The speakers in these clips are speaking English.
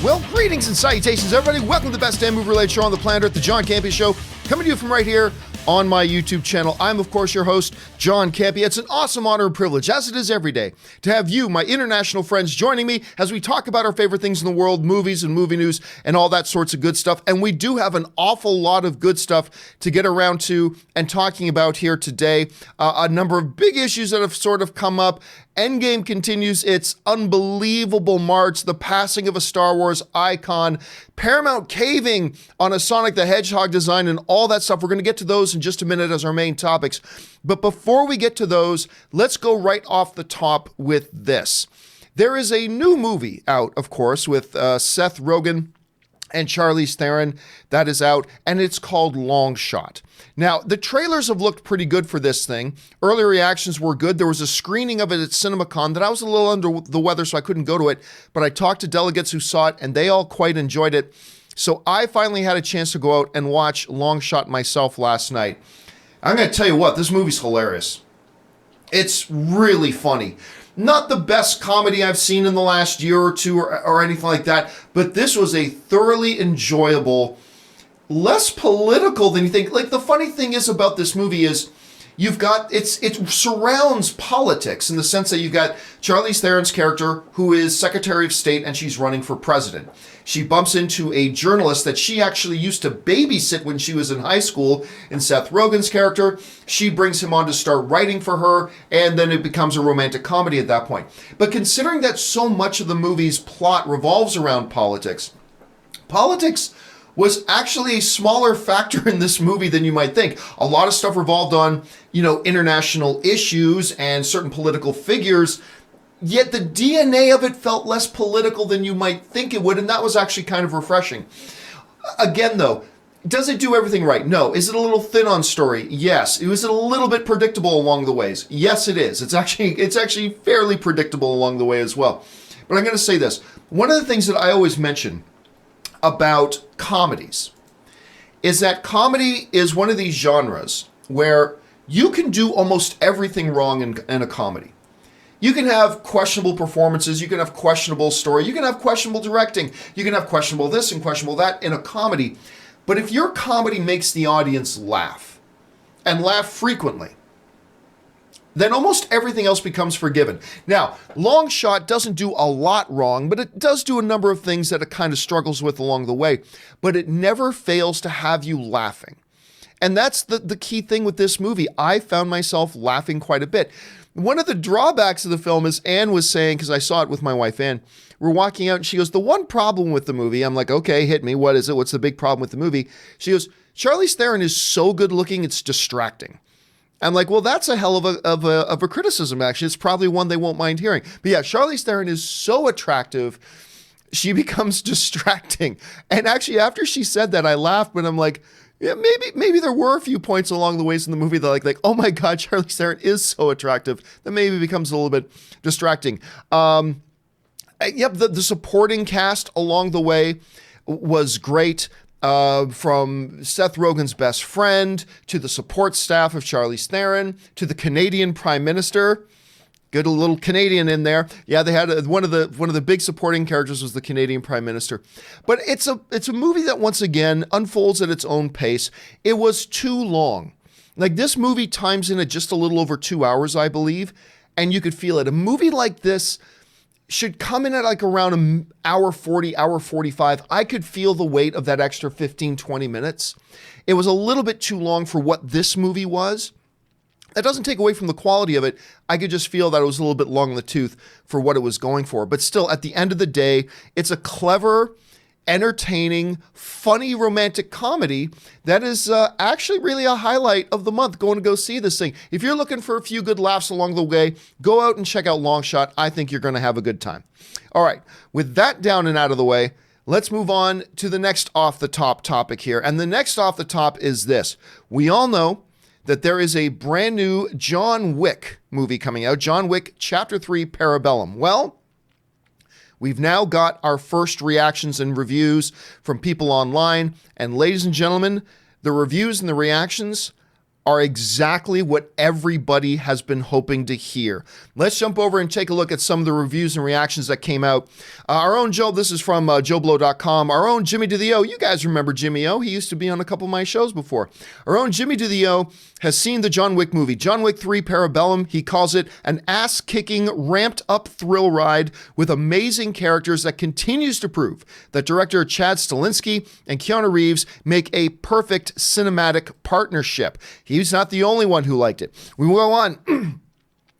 Well, greetings and salutations, everybody. Welcome to the best damn movie-related show on the planet Earth, the John Campea Show, coming to you from right here on my YouTube channel. I'm, of course, your host, John Campea. It's an awesome honor and privilege, as it is every day, to have you, my international friends, joining me as we talk about our favorite things in the world, movies and movie news, and all that sorts of good stuff. And we do have an awful lot of good stuff to get around to and talking about here today. A number of big issues that have sort of come up. Endgame continues its unbelievable march, the passing of a Star Wars icon, Paramount caving on a Sonic the Hedgehog design, and all that stuff. We're going to get to those in just a minute as our main topics. But before we get to those, let's go right off the top with this. There is a new movie out, of course, with Seth Rogen and Charlize Theron that is out, and it's called Long Shot. Now, the trailers have looked pretty good for this thing. Early reactions were good. There was a screening of it at CinemaCon that I was a little under the weather, so I couldn't go to it, but I talked to delegates who saw it, and they all quite enjoyed it. So I finally had a chance to go out and watch Long Shot myself last night. I'm going to tell you what, this movie's hilarious. It's really funny. Not the best comedy I've seen in the last year or two or anything like that, but this was a thoroughly enjoyable, less political than you think. Like, the funny thing is about this movie is you've got, it surrounds politics in the sense that you've got Charlize Theron's character, who is Secretary of State, and she's running for president. She bumps into a journalist that she actually used to babysit when she was in high school in Seth Rogen's character. She brings him on to start writing for her, and then it becomes a romantic comedy at that point. But considering that so much of the movie's plot revolves around politics was actually a smaller factor in this movie than you might think. A lot of stuff revolved on, international issues and certain political figures, yet the DNA of it felt less political than you might think it would, and that was actually kind of refreshing. Again, though, does it do everything right? No. Is it a little thin on story? Yes. Was it a little bit predictable along the ways? Yes, it is. It's actually fairly predictable along the way as well. But I'm going to say this. One of the things that I always mention about comedies is that comedy is one of these genres where you can do almost everything wrong in a comedy. You can have questionable performances, you can have questionable story, you can have questionable directing, you can have questionable this and questionable that in a comedy. But if your comedy makes the audience laugh, and laugh frequently, then almost everything else becomes forgiven. Now, Long Shot doesn't do a lot wrong, but it does do a number of things that it kind of struggles with along the way. But it never fails to have you laughing. And that's the key thing with this movie. I found myself laughing quite a bit. One of the drawbacks of the film is Anne was saying, because I saw it with my wife Anne, we're walking out and she goes, the one problem with the movie, I'm like, okay, hit me. What is it? What's the big problem with the movie? She goes, Charlize Theron is so good looking, it's distracting. I'm like, well, that's a hell of a criticism, actually. It's probably one they won't mind hearing. But yeah, Charlize Theron is so attractive, she becomes distracting. And actually, after she said that, I laughed, but I'm like, yeah, maybe there were a few points along the ways in the movie that like, oh my God, Charlize Theron is so attractive that maybe becomes a little bit distracting. Yep, the supporting cast along the way was great. From Seth Rogen's best friend to the support staff of Charlize Theron to the Canadian Prime Minister. Good little Canadian in there. Yeah, they had one of the big supporting characters was the Canadian Prime Minister. But it's a movie that once again unfolds at its own pace. It was too long. Like, this movie times in at just a little over 2 hours, I believe, and you could feel it. A movie like this should come in at like around an hour 40, hour 45. I could feel the weight of that extra 15, 20 minutes. It was a little bit too long for what this movie was. That doesn't take away from the quality of it. I could just feel that it was a little bit long in the tooth for what it was going for. But still, at the end of the day, it's a clever, entertaining, funny romantic comedy that is actually really a highlight of the month. Going to go see this thing. If you're looking for a few good laughs along the way, go out and check out Long Shot. I think you're going to have a good time. All right, with that down and out of the way, let's move on to the next off the top topic here. And the next off the top is this. We all know that there is a brand new John Wick movie coming out. John Wick Chapter 3 Parabellum. Well, we've now got our first reactions and reviews from people online. And ladies and gentlemen, the reviews and the reactions are exactly what everybody has been hoping to hear. Let's jump over and take a look at some of the reviews and reactions that came out. Our own Joe, this is from JoeBlow.com. Our own Jimmy to the O. You guys remember Jimmy O. He used to be on a couple of my shows before. Our own Jimmy to the O has seen the John Wick movie. John Wick 3 Parabellum. He calls it an ass-kicking, ramped-up thrill ride with amazing characters that continues to prove that director Chad Stahelski and Keanu Reeves make a perfect cinematic partnership. He's not the only one who liked it. We will go on.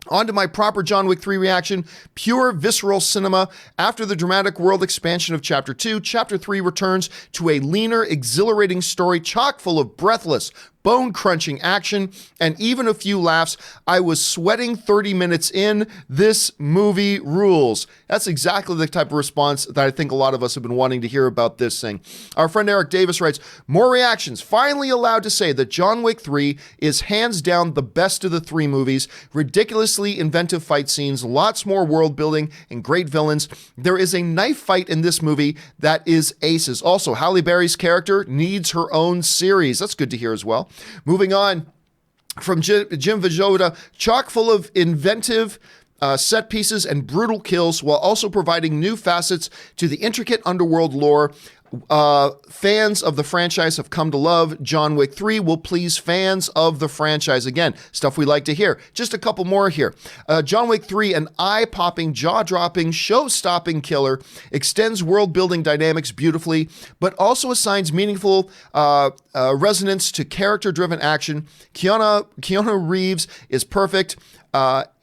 On to my proper John Wick 3 reaction, pure visceral cinema. After the dramatic world expansion of Chapter 2, Chapter 3 returns to a leaner, exhilarating story chock full of breathless, bone-crunching action, and even a few laughs. I was sweating 30 minutes in. This movie rules. That's exactly the type of response that I think a lot of us have been wanting to hear about this thing. Our friend Eric Davis writes, more reactions. Finally allowed to say that John Wick 3 is hands down the best of the three movies. Ridiculously inventive fight scenes, lots more world building, and great villains. There is a knife fight in this movie that is aces. Also, Halle Berry's character needs her own series. That's good to hear as well. Moving on from Jim Vajota, chock full of inventive set pieces and brutal kills while also providing new facets to the intricate underworld lore. Fans of the franchise have come to love. John Wick 3 will please fans of the franchise. Again, stuff we like to hear. Just a couple more here. John Wick 3, an eye-popping, jaw-dropping, show-stopping killer, extends world-building dynamics beautifully, but also assigns meaningful resonance to character-driven action. Keanu Reeves is perfect.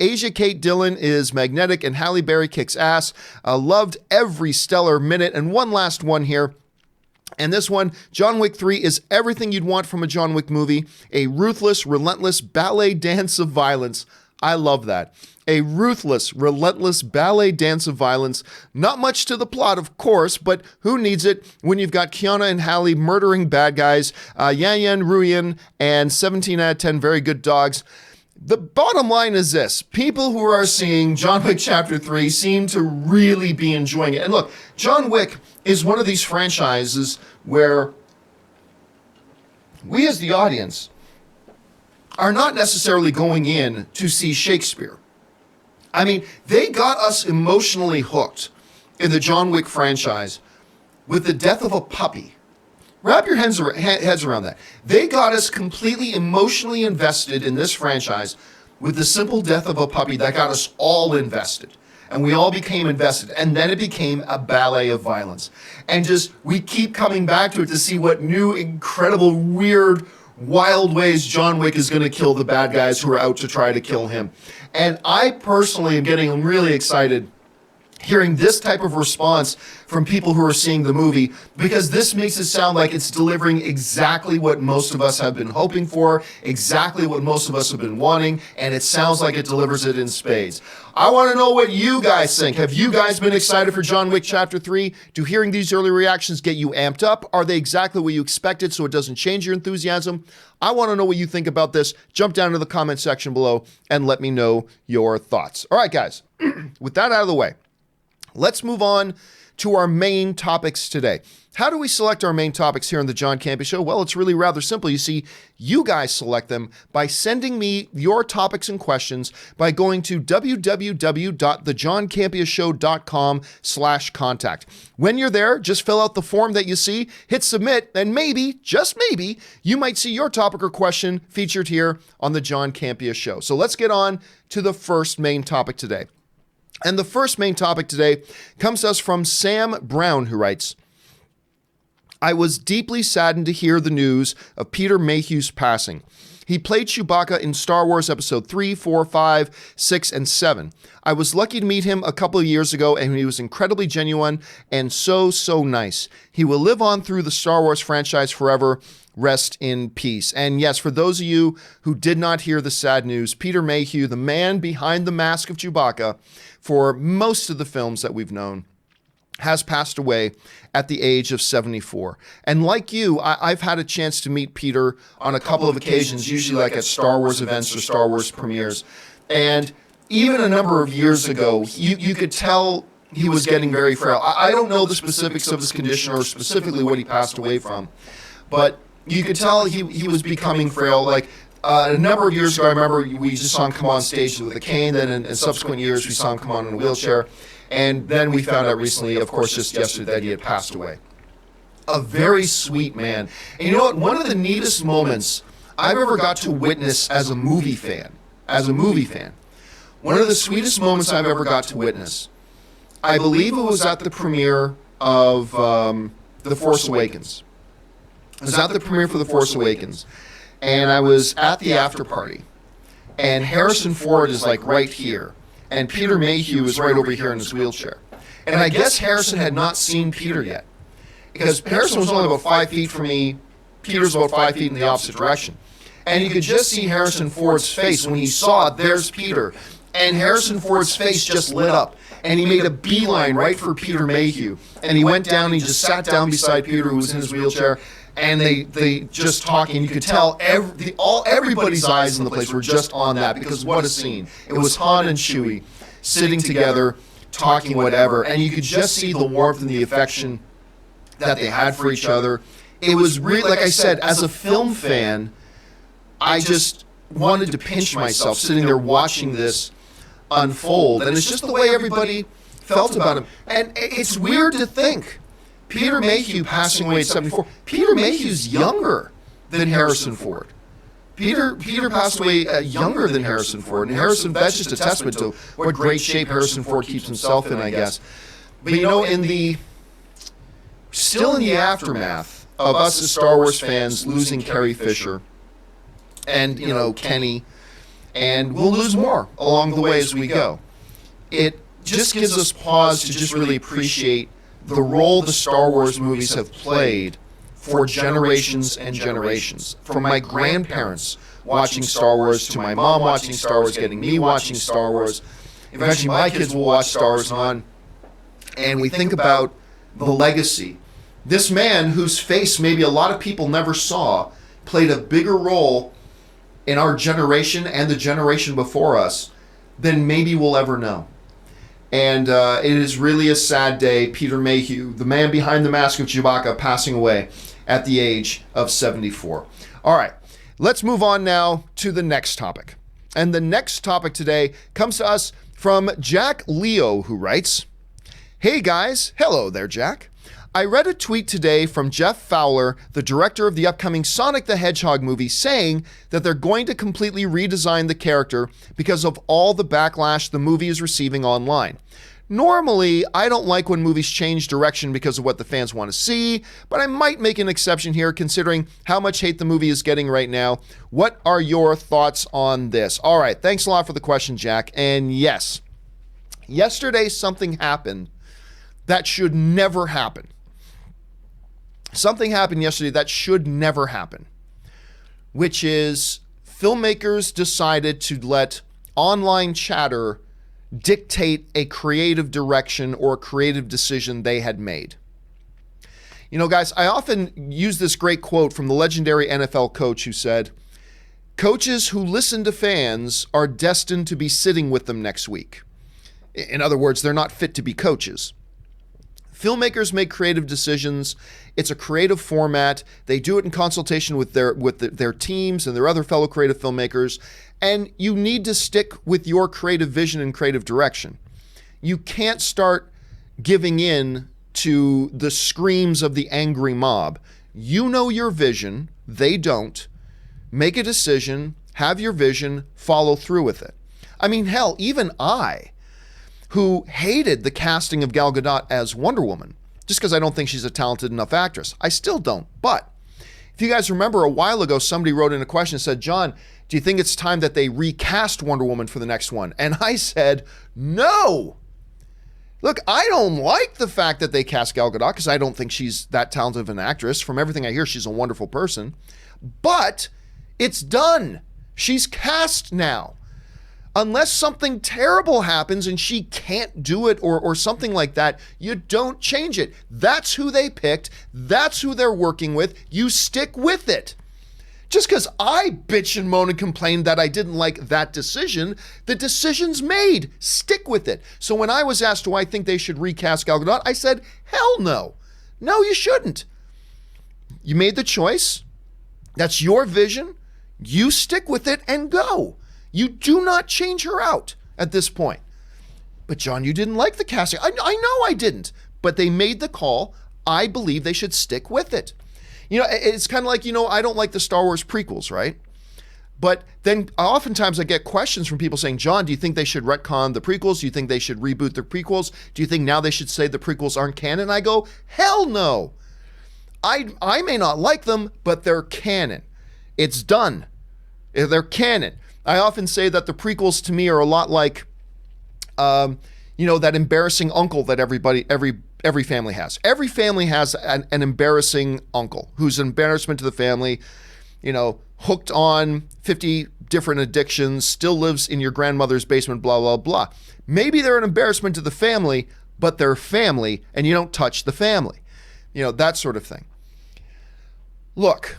Asia Kate Dillon is magnetic and Halle Berry kicks ass. Loved every stellar minute. And one last one here. And this one, John Wick 3 is everything you'd want from a John Wick movie. A ruthless, relentless ballet dance of violence. I love that. A ruthless, relentless ballet dance of violence. Not much to the plot, of course, but who needs it when you've got Keanu and Halle murdering bad guys, Yan Yan Ruyan, and 17 out of 10 very good dogs. The bottom line is this. People who are seeing John Wick Chapter 3 seem to really be enjoying it. And look, John Wick is one of these franchises where we as the audience are not necessarily going in to see Shakespeare. I mean, they got us emotionally hooked in the John Wick franchise with the death of a puppy. Wrap your heads around that. They got us completely emotionally invested in this franchise with the simple death of a puppy that got us all invested. And we all became invested. And then it became a ballet of violence. And just, we keep coming back to it to see what new, incredible, weird, wild ways John Wick is going to kill the bad guys who are out to try to kill him. And I personally am getting really excited hearing this type of response from people who are seeing the movie, because this makes it sound like it's delivering exactly what most of us have been hoping for, exactly what most of us have been wanting, and it sounds like it delivers it in spades. I want to know what you guys think. Have you guys been excited for John Wick Chapter 3? Do hearing these early reactions get you amped up? Are they exactly what you expected so it doesn't change your enthusiasm? I want to know what you think about this. Jump down to the comment section below and let me know your thoughts. All right, guys, with that out of the way, let's move on to our main topics today. How do we select our main topics here on the John Campea Show? Well, it's really rather simple. You see, you guys select them by sending me your topics and questions by going to www.thejohncampeashow.com/contact. When you're there, just fill out the form that you see, hit submit, and maybe, just maybe, you might see your topic or question featured here on the John Campea Show. So let's get on to the first main topic today. And the first main topic today comes to us from Sam Brown, who writes, I was deeply saddened to hear the news of Peter Mayhew's passing. He played Chewbacca in Star Wars Episode 3, 4, 5, 6, and 7. I was lucky to meet him a couple of years ago, and he was incredibly genuine and so nice. He will live on through the Star Wars franchise forever. Rest in peace. And yes, for those of you who did not hear the sad news, Peter Mayhew, the man behind the mask of Chewbacca for most of the films that we've known, has passed away at the age of 74. And like you, I've had a chance to meet Peter on a couple of occasions, usually like at Star Wars events or Star Wars premieres. And even a number of years ago, you could tell he was getting very frail. I don't know the specifics of his condition or specifically what he passed away from, but you could tell he was becoming frail. Like, A number of years ago, I remember we just saw him come on stage with a cane. Then in subsequent years, we saw him come on in a wheelchair. And then we found out recently, of course, just yesterday, that he had passed away. A very sweet man. And you know what? One of the neatest moments I've ever got to witness as a movie fan, one of the sweetest moments I've ever got to witness, I believe it was at the premiere of The Force Awakens. I was at the premiere for The Force Awakens, and I was at the after party, and Harrison Ford is like right here, and Peter Mayhew is right over here in his wheelchair. And I guess Harrison had not seen Peter yet, because Harrison was only about 5 feet from me, Peter's about 5 feet in the opposite direction. And you could just see Harrison Ford's face when he saw, there's Peter. And Harrison Ford's face just lit up. And he made a beeline right for Peter Mayhew. And he went down and he just sat down beside Peter, who was in his wheelchair. And they just talking. You could tell everybody's eyes in the place were just on that, because what a scene. It was Han and Chewie sitting together, talking whatever. And you could just see the warmth and the affection that they had for each other. It was really, like I said, as a film fan, I just wanted to pinch myself sitting there watching this unfold. And it's just the way everybody felt about him. And it's weird to think, Peter Mayhew passing away at 74, Peter Mayhew's younger than Harrison Ford. Peter passed away younger than Harrison Ford. And that's just a testament to what great shape Harrison Ford keeps himself in, I guess. But you know, still in the aftermath of us as Star Wars fans losing Carrie Fisher, and, you know, Kenny, and we'll lose more along the way as we go. It just gives us pause to just really appreciate the role the Star Wars movies have played for generations and generations. From my grandparents watching Star Wars, to my mom watching Star Wars, getting me watching Star Wars. Eventually my kids will watch Star Wars and we think about the legacy. This man whose face maybe a lot of people never saw played a bigger role in our generation and the generation before us than maybe we'll ever know. And it is really a sad day. Peter Mayhew, the man behind the mask of Chewbacca, passing away at the age of 74. All right, let's move on now to the next topic. And the next topic today comes to us from Jack Leo, who writes, "Hey guys," hello there, Jack. "I read a tweet today from Jeff Fowler, the director of the upcoming Sonic the Hedgehog movie, saying that they're going to completely redesign the character because of all the backlash the movie is receiving online. Normally, I don't like when movies change direction because of what the fans want to see, but I might make an exception here considering how much hate the movie is getting right now. What are your thoughts on this?" All right, thanks a lot for the question, Jack. And yes, yesterday something happened that should never happen. Something happened yesterday that should never happen, which is filmmakers decided to let online chatter dictate a creative direction or a creative decision they had made. You know, guys, I often use this great quote from the legendary NFL coach who said, "Coaches who listen to fans are destined to be sitting with them next week." In other words, they're not fit to be coaches. Filmmakers make creative decisions. It's a creative format. They do it in consultation with their teams and their other fellow creative filmmakers. And you need to stick with your creative vision and creative direction. You can't start giving in to the screams of the angry mob. You know your vision. They don't. Make a decision, have your vision, follow through with it. I mean, hell, even I, who hated the casting of Gal Gadot as Wonder Woman, just because I don't think she's a talented enough actress. I still don't. But if you guys remember, a while ago, somebody wrote in a question and said, "John, do you think it's time that they recast Wonder Woman for the next one?" And I said, no. Look, I don't like the fact that they cast Gal Gadot because I don't think she's that talented of an actress. From everything I hear, she's a wonderful person. But it's done. She's cast now. Unless something terrible happens and she can't do it or something like that, you don't change it. That's who they picked. That's who they're working with. You stick with it. Just because I bitch and moan and complain that I didn't like that decision, the decision's made. Stick with it. So when I was asked, do I think they should recast Gal Gadot, I said, hell no. No, you shouldn't. You made the choice. That's your vision. You stick with it and go. You do not change her out at this point. But John, you didn't like the casting. I know I didn't, but they made the call. I believe they should stick with it. You know, it's kind of like, I don't like the Star Wars prequels, right? But then oftentimes I get questions from people saying, John, do you think they should retcon the prequels? Do you think they should reboot the prequels? Do you think now they should say the prequels aren't canon? I go, hell no. I may not like them, but they're canon. It's done. They're canon. I often say that the prequels to me are a lot like, that embarrassing uncle that every family has. Every family has an embarrassing uncle who's an embarrassment to the family, hooked on 50 different addictions, still lives in your grandmother's basement, blah, blah, blah. Maybe they're an embarrassment to the family, but they're family and you don't touch the family. That sort of thing. Look,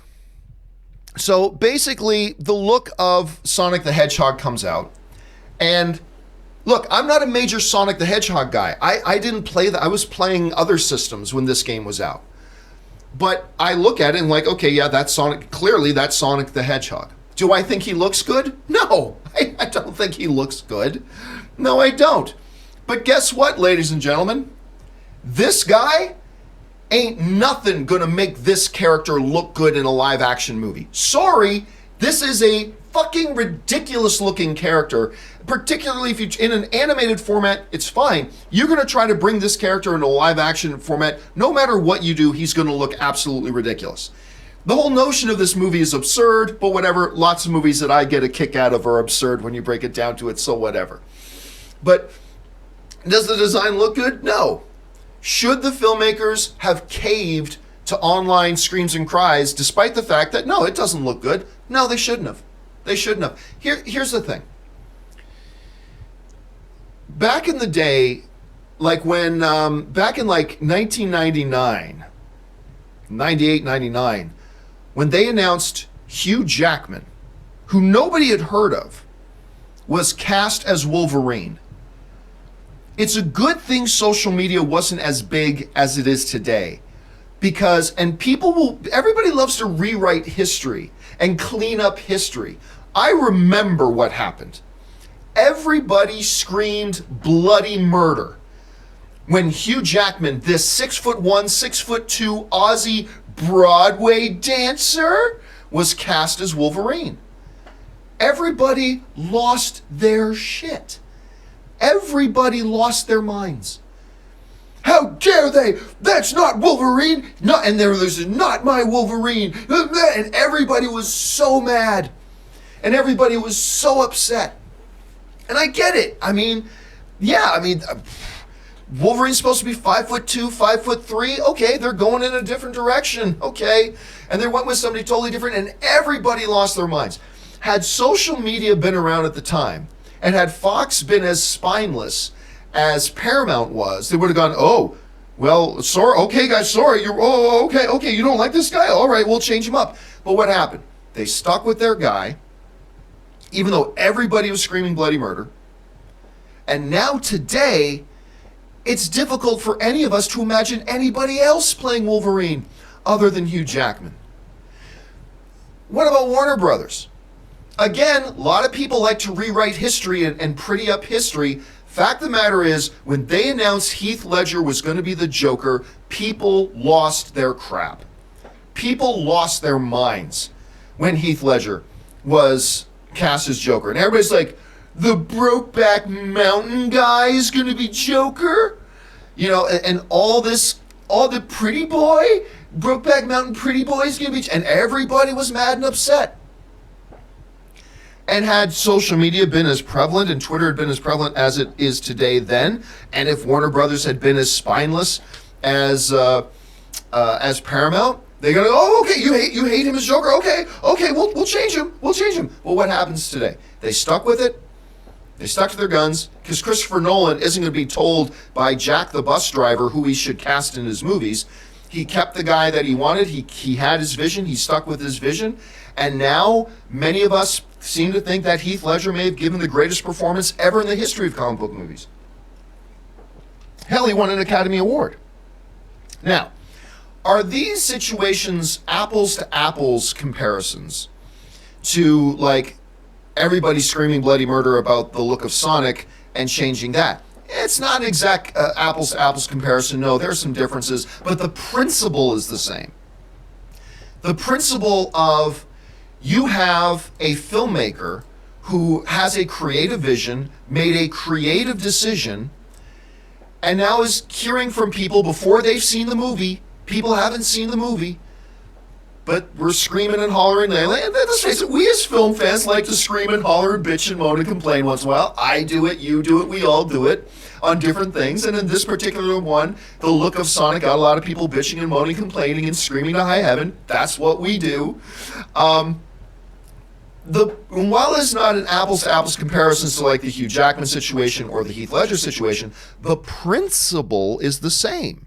so basically the look of Sonic the Hedgehog comes out, and look, I'm not a major Sonic the Hedgehog guy. I didn't play that. I was playing other systems when this game was out. But I look at it and like, okay, yeah, that's Sonic. Clearly, that's Sonic the Hedgehog. Do I think he looks good? No, I don't think he looks good. No, I don't. But guess what, ladies and gentlemen? This guy ain't nothing gonna make this character look good in a live action movie. Sorry, this is a fucking ridiculous looking character. Particularly if you in an animated format, it's fine. You're gonna try to bring this character into a live action format, no matter what you do, he's gonna look absolutely ridiculous. The whole notion of this movie is absurd, but whatever, lots of movies that I get a kick out of are absurd when you break it down to it, so whatever. But does the design look good? No. Should the filmmakers have caved to online screams and cries despite the fact that, no, it doesn't look good? No, they shouldn't have. They shouldn't have. Here's the thing. Back in the day, like when, back in like 1999, 98, 99, when they announced Hugh Jackman, who nobody had heard of, was cast as Wolverine. It's a good thing social media wasn't as big as it is today, because, and everybody loves to rewrite history and clean up history. I remember what happened. Everybody screamed bloody murder when Hugh Jackman, this 6'1", 6'2" Aussie Broadway dancer, was cast as Wolverine. Everybody lost their shit. Everybody lost their minds. How dare they? That's not Wolverine. And there's not my Wolverine. And everybody was so mad. And everybody was so upset. And I get it. Wolverine's supposed to be 5'2", 5'3". Okay, they're going in a different direction. Okay. And they went with somebody totally different, and everybody lost their minds. Had social media been around at the time, and had Fox been as spineless as Paramount was, they would have gone, oh, well, sorry, okay, guys, sorry, okay, you don't like this guy? All right, we'll change him up. But what happened? They stuck with their guy, even though everybody was screaming bloody murder. And now today, it's difficult for any of us to imagine anybody else playing Wolverine other than Hugh Jackman. What about Warner Brothers? Again, a lot of people like to rewrite history and pretty up history. Fact of the matter is, when they announced Heath Ledger was going to be the Joker, people lost their crap. People lost their minds when Heath Ledger was cast as Joker. And everybody's like, the Brokeback Mountain guy is going to be Joker? And all the pretty boy, Brokeback Mountain pretty boy is going to be, and everybody was mad and upset. And had social media been as prevalent and Twitter had been as prevalent as it is today then, and if Warner Brothers had been as spineless as Paramount, they go, oh, okay, you hate him as Joker, okay, we'll change him. Well, what happens today? They stuck with it. They stuck to their guns, because Christopher Nolan isn't going to be told by Jack the bus driver who he should cast in his movies. He kept the guy that he wanted. He had his vision. He stuck with his vision. And now many of us seem to think that Heath Ledger may have given the greatest performance ever in the history of comic book movies. Hell, he won an Academy Award. Now, are these situations apples to apples comparisons? to like everybody screaming bloody murder about the look of Sonic and changing that. It's not an exact apples to apples comparison. No, there are some differences, but the principle is the same. The principle of you have a filmmaker who has a creative vision, made a creative decision, and now is hearing from people before they've seen the movie. People haven't seen the movie, but we're screaming and hollering. And let's face it, we as film fans like to scream and holler and bitch and moan and complain once in a while. I do it, you do it, we all do it on different things. And in this particular one, the look of Sonic got a lot of people bitching and moaning, complaining, and screaming to high heaven. That's what we do. While it's not an apples-to-apples comparison to like the Hugh Jackman situation or the Heath Ledger situation, the principle is the same.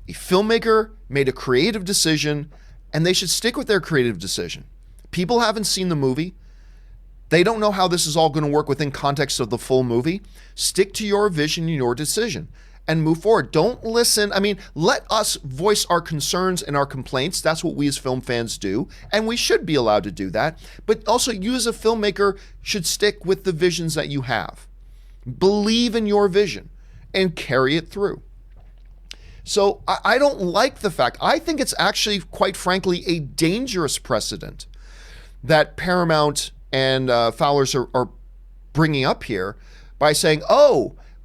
A filmmaker made a creative decision, and they should stick with their creative decision. People haven't seen the movie. They don't know how this is all going to work within context of the full movie. Stick to your vision and your decision and move forward. Don't listen. I mean, let us voice our concerns and our complaints. That's what we as film fans do, and we should be allowed to do that. But also, you as a filmmaker should stick with the visions that you have. Believe in your vision and carry it through. So I don't like the fact, I think it's actually, quite frankly, a dangerous precedent that Paramount and Fowler's are bringing up here by saying,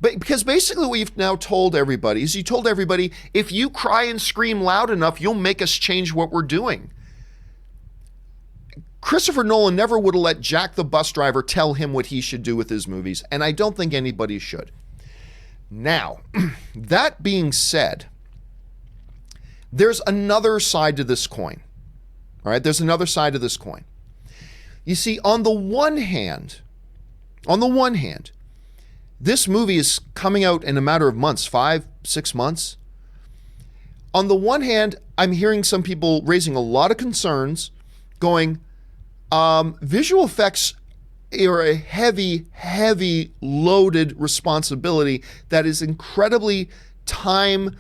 but because basically what you've now told everybody is you told everybody, if you cry and scream loud enough, you'll make us change what we're doing. Christopher Nolan never would have let Jack the bus driver tell him what he should do with his movies, and I don't think anybody should. Now, that being said, there's another side to this coin. All right, there's another side to this coin. You see, on the one hand, this movie is coming out in a matter of months, 5-6 months. On the one hand, I'm hearing some people raising a lot of concerns, going, visual effects are a heavy loaded responsibility that is incredibly time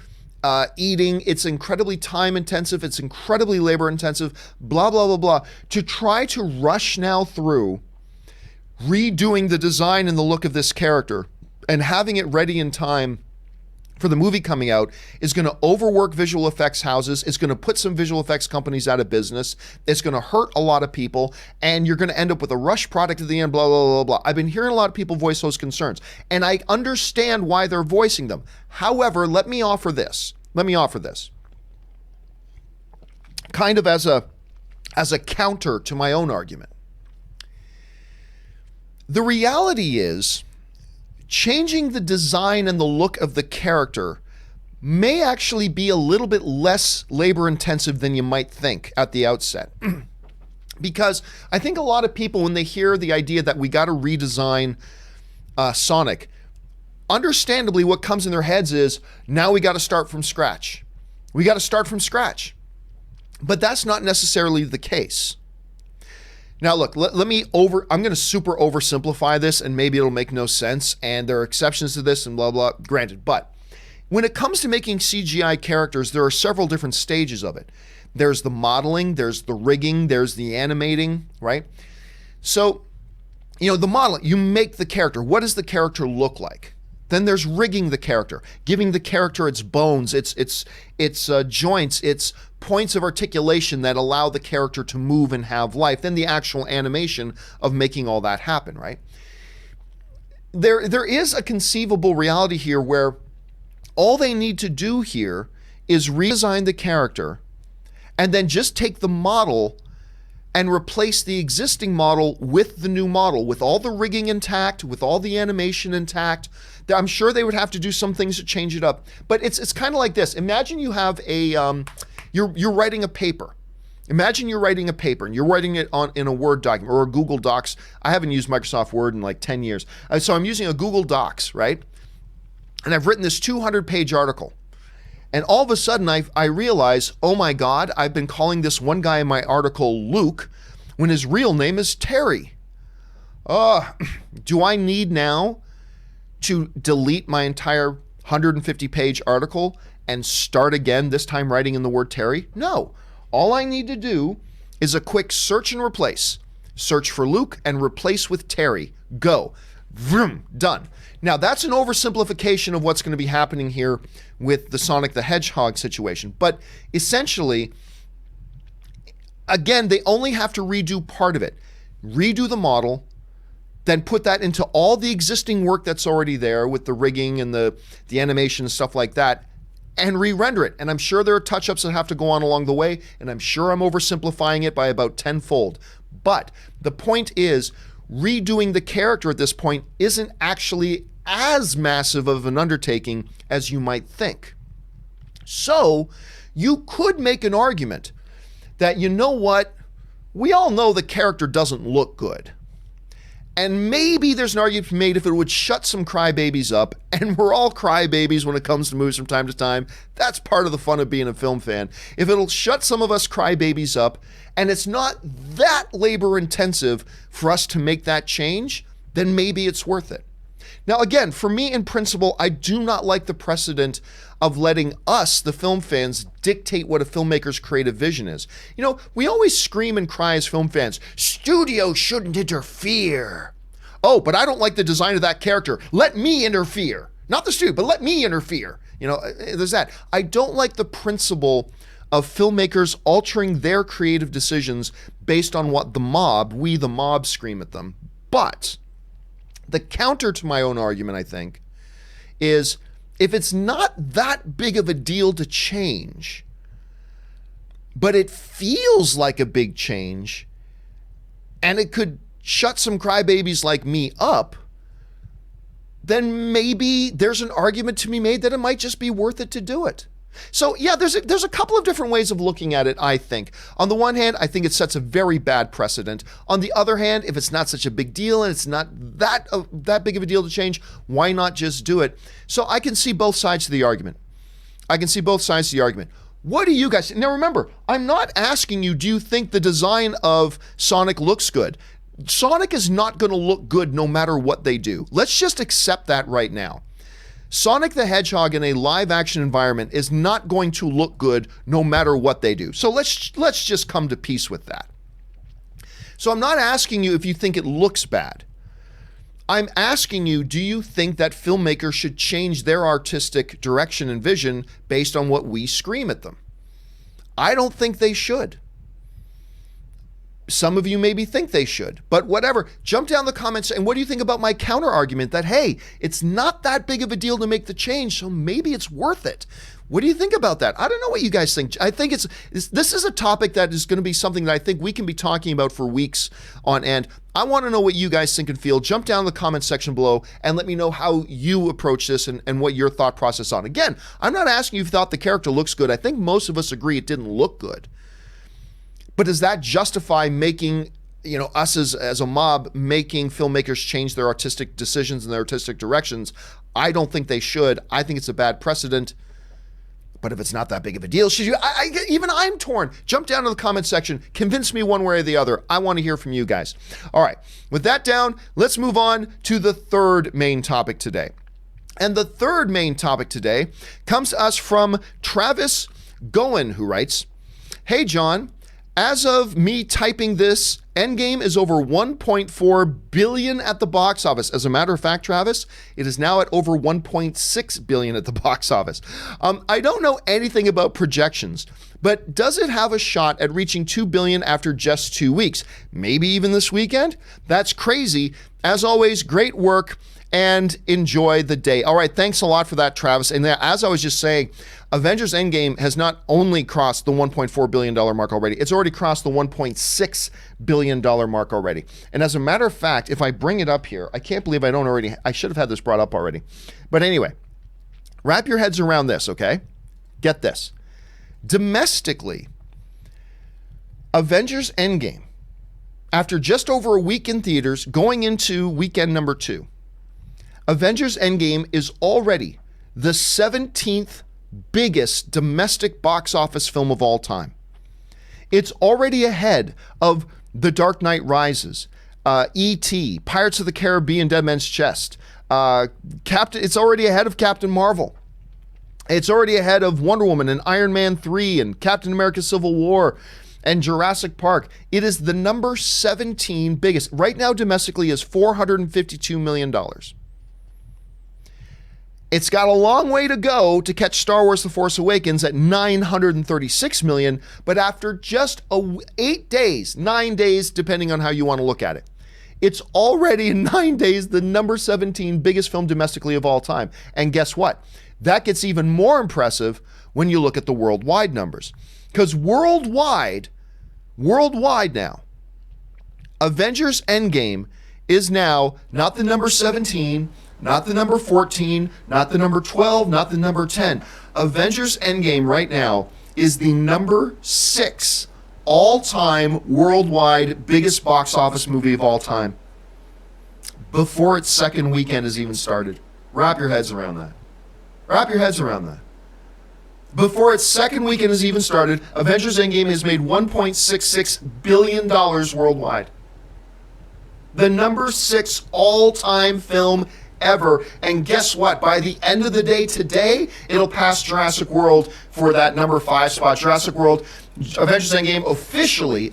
eating. It's incredibly time intensive. It's incredibly labor intensive, blah, blah, blah, blah. To try to rush now through redoing the design and the look of this character and having it ready in time for the movie coming out is going to overwork visual effects houses. It's going to put some visual effects companies out of business. It's going to hurt a lot of people, and you're going to end up with a rush product at the end, blah, blah, blah, blah. I've been hearing a lot of people voice those concerns, and I understand why they're voicing them. However, let me offer this. Kind of as a counter to my own argument. The reality is, changing the design and the look of the character may actually be a little bit less labor intensive than you might think at the outset. Because I think a lot of people, when they hear the idea that we got to redesign Sonic, understandably what comes in their heads is, now we got to start from scratch. We got to start from scratch. But that's not necessarily the case. Now look, I'm going to super oversimplify this, and maybe it'll make no sense, and there are exceptions to this and blah, blah, granted. But when it comes to making CGI characters, there are several different stages of it. There's the modeling, there's the rigging, there's the animating, right? So, the modeling, you make the character. What does the character look like? Then there's rigging the character, giving the character its bones, its joints, its points of articulation that allow the character to move and have life. Then the actual animation of making all that happen, right? There is a conceivable reality here where all they need to do here is redesign the character and then just take the model and replace the existing model with the new model, with all the rigging intact, with all the animation intact. I'm sure they would have to do some things to change it up. But it's kind of like this. Imagine you have you're writing a paper. Imagine you're writing a paper and you're writing it in a Word document or a Google Docs. I haven't used Microsoft Word in like 10 years. So I'm using a Google Docs, right? And I've written this 200-page article. And all of a sudden, I realize, oh my God, I've been calling this one guy in my article Luke when his real name is Terry. Do I need now to delete my entire 150-page article and start again, this time writing in the word Terry? No. All I need to do is a quick search and replace. Search for Luke and replace with Terry. Go. Vroom. Done. Now, that's an oversimplification of what's going to be happening here with the Sonic the Hedgehog situation. But essentially, again, they only have to redo part of it. Redo the model, then put that into all the existing work that's already there with the rigging and the animation and stuff like that, and re-render it. And I'm sure there are touch-ups that have to go on along the way, and I'm sure I'm oversimplifying it by about tenfold. But the point is, redoing the character at this point isn't actually as massive of an undertaking as you might think. So you could make an argument that, you know what, we all know the character doesn't look good. And maybe there's an argument made if it would shut some crybabies up, and we're all crybabies when it comes to movies from time to time. That's part of the fun of being a film fan. If it'll shut some of us crybabies up, and it's not that labor intensive for us to make that change, then maybe it's worth it. Now, again, for me in principle, I do not like the precedent of letting us, the film fans, dictate what a filmmaker's creative vision is. You know, we always scream and cry as film fans, studios shouldn't interfere. Oh, but I don't like the design of that character. Let me interfere. Not the studio, but let me interfere. You know, there's that. I don't like the principle of filmmakers altering their creative decisions based on what we the mob, scream at them. But the counter to my own argument, I think, is if it's not that big of a deal to change, but it feels like a big change, and it could shut some crybabies like me up, then maybe there's an argument to be made that it might just be worth it to do it. So yeah, there's a couple of different ways of looking at it, I think. On the one hand, I think it sets a very bad precedent. On the other hand, if it's not such a big deal and it's not that big of a deal to change, why not just do it? So I can see both sides of the argument. What do you guys... Now remember, I'm not asking you, do you think the design of Sonic looks good? Sonic is not going to look good no matter what they do. Let's just accept that right now. Sonic the Hedgehog in a live action environment is not going to look good no matter what they do. So let's just come to peace with that. So I'm not asking you if you think it looks bad. I'm asking you, do you think that filmmakers should change their artistic direction and vision based on what we scream at them? I don't think they should. Some of you maybe think they should, but whatever. Jump down the comments and what do you think about my counter argument that, hey, it's not that big of a deal to make the change, so maybe it's worth it. What do you think about that? I don't know what you guys think. I think this is a topic that is going to be something that I think we can be talking about for weeks on end. I want to know what you guys think and feel. Jump down in the comment section below and let me know how you approach this and what your thought process on. Again, I'm not asking you if you thought the character looks good. I think most of us agree it didn't look good. But does that justify making, us as a mob, making filmmakers change their artistic decisions and their artistic directions? I don't think they should. I think it's a bad precedent. But if it's not that big of a deal, should you? Even I'm torn. Jump down to the comment section. Convince me one way or the other. I want to hear from you guys. All right. With that down, let's move on to the third main topic today. And the third main topic today comes to us from Travis Goen, who writes, "Hey, John. As of me typing this, Endgame is over 1.4 billion at the box office. As a matter of fact, Travis, it is now at over 1.6 billion at the box office. I don't know anything about projections, but does it have a shot at reaching 2 billion after just 2 weeks? Maybe even this weekend? That's crazy. As always, great work and enjoy the day." All right, thanks a lot for that, Travis. And as I was just saying, Avengers Endgame has not only crossed the $1.4 billion mark already, it's already crossed the $1.6 billion mark already. And as a matter of fact, if I bring it up here, I can't believe I should have had this brought up already. But anyway, wrap your heads around this, okay? Get this. Domestically, Avengers Endgame, after just over a week in theaters, going into weekend number 2, Avengers Endgame is already the 17th biggest domestic box office film of all time. It's already ahead of The Dark Knight Rises, E.T., Pirates of the Caribbean, Dead Man's Chest. It's already ahead of Captain Marvel. It's already ahead of Wonder Woman and Iron Man 3 and Captain America Civil War And Jurassic Park, it is the number 17 biggest. Right now, domestically, is $452 million. It's got a long way to go to catch Star Wars The Force Awakens at $936 million, but after just 8 days, 9 days, depending on how you want to look at it, it's already in 9 days the number 17 biggest film domestically of all time. And guess what? That gets even more impressive when you look at the worldwide numbers. Because worldwide now, Avengers Endgame is now not the number 17, not the number 14, not the number 12, not the number 10. Avengers Endgame right now is the number 6 all-time worldwide biggest box office movie of all time before its second weekend has even started. Wrap your heads around that. Wrap your heads around that. Before its second weekend has even started, Avengers Endgame has made $1.66 billion worldwide. The number 6 all-time film ever. And guess what? By the end of the day today, it'll pass Jurassic World for that number 5 spot. Jurassic World, Avengers Endgame officially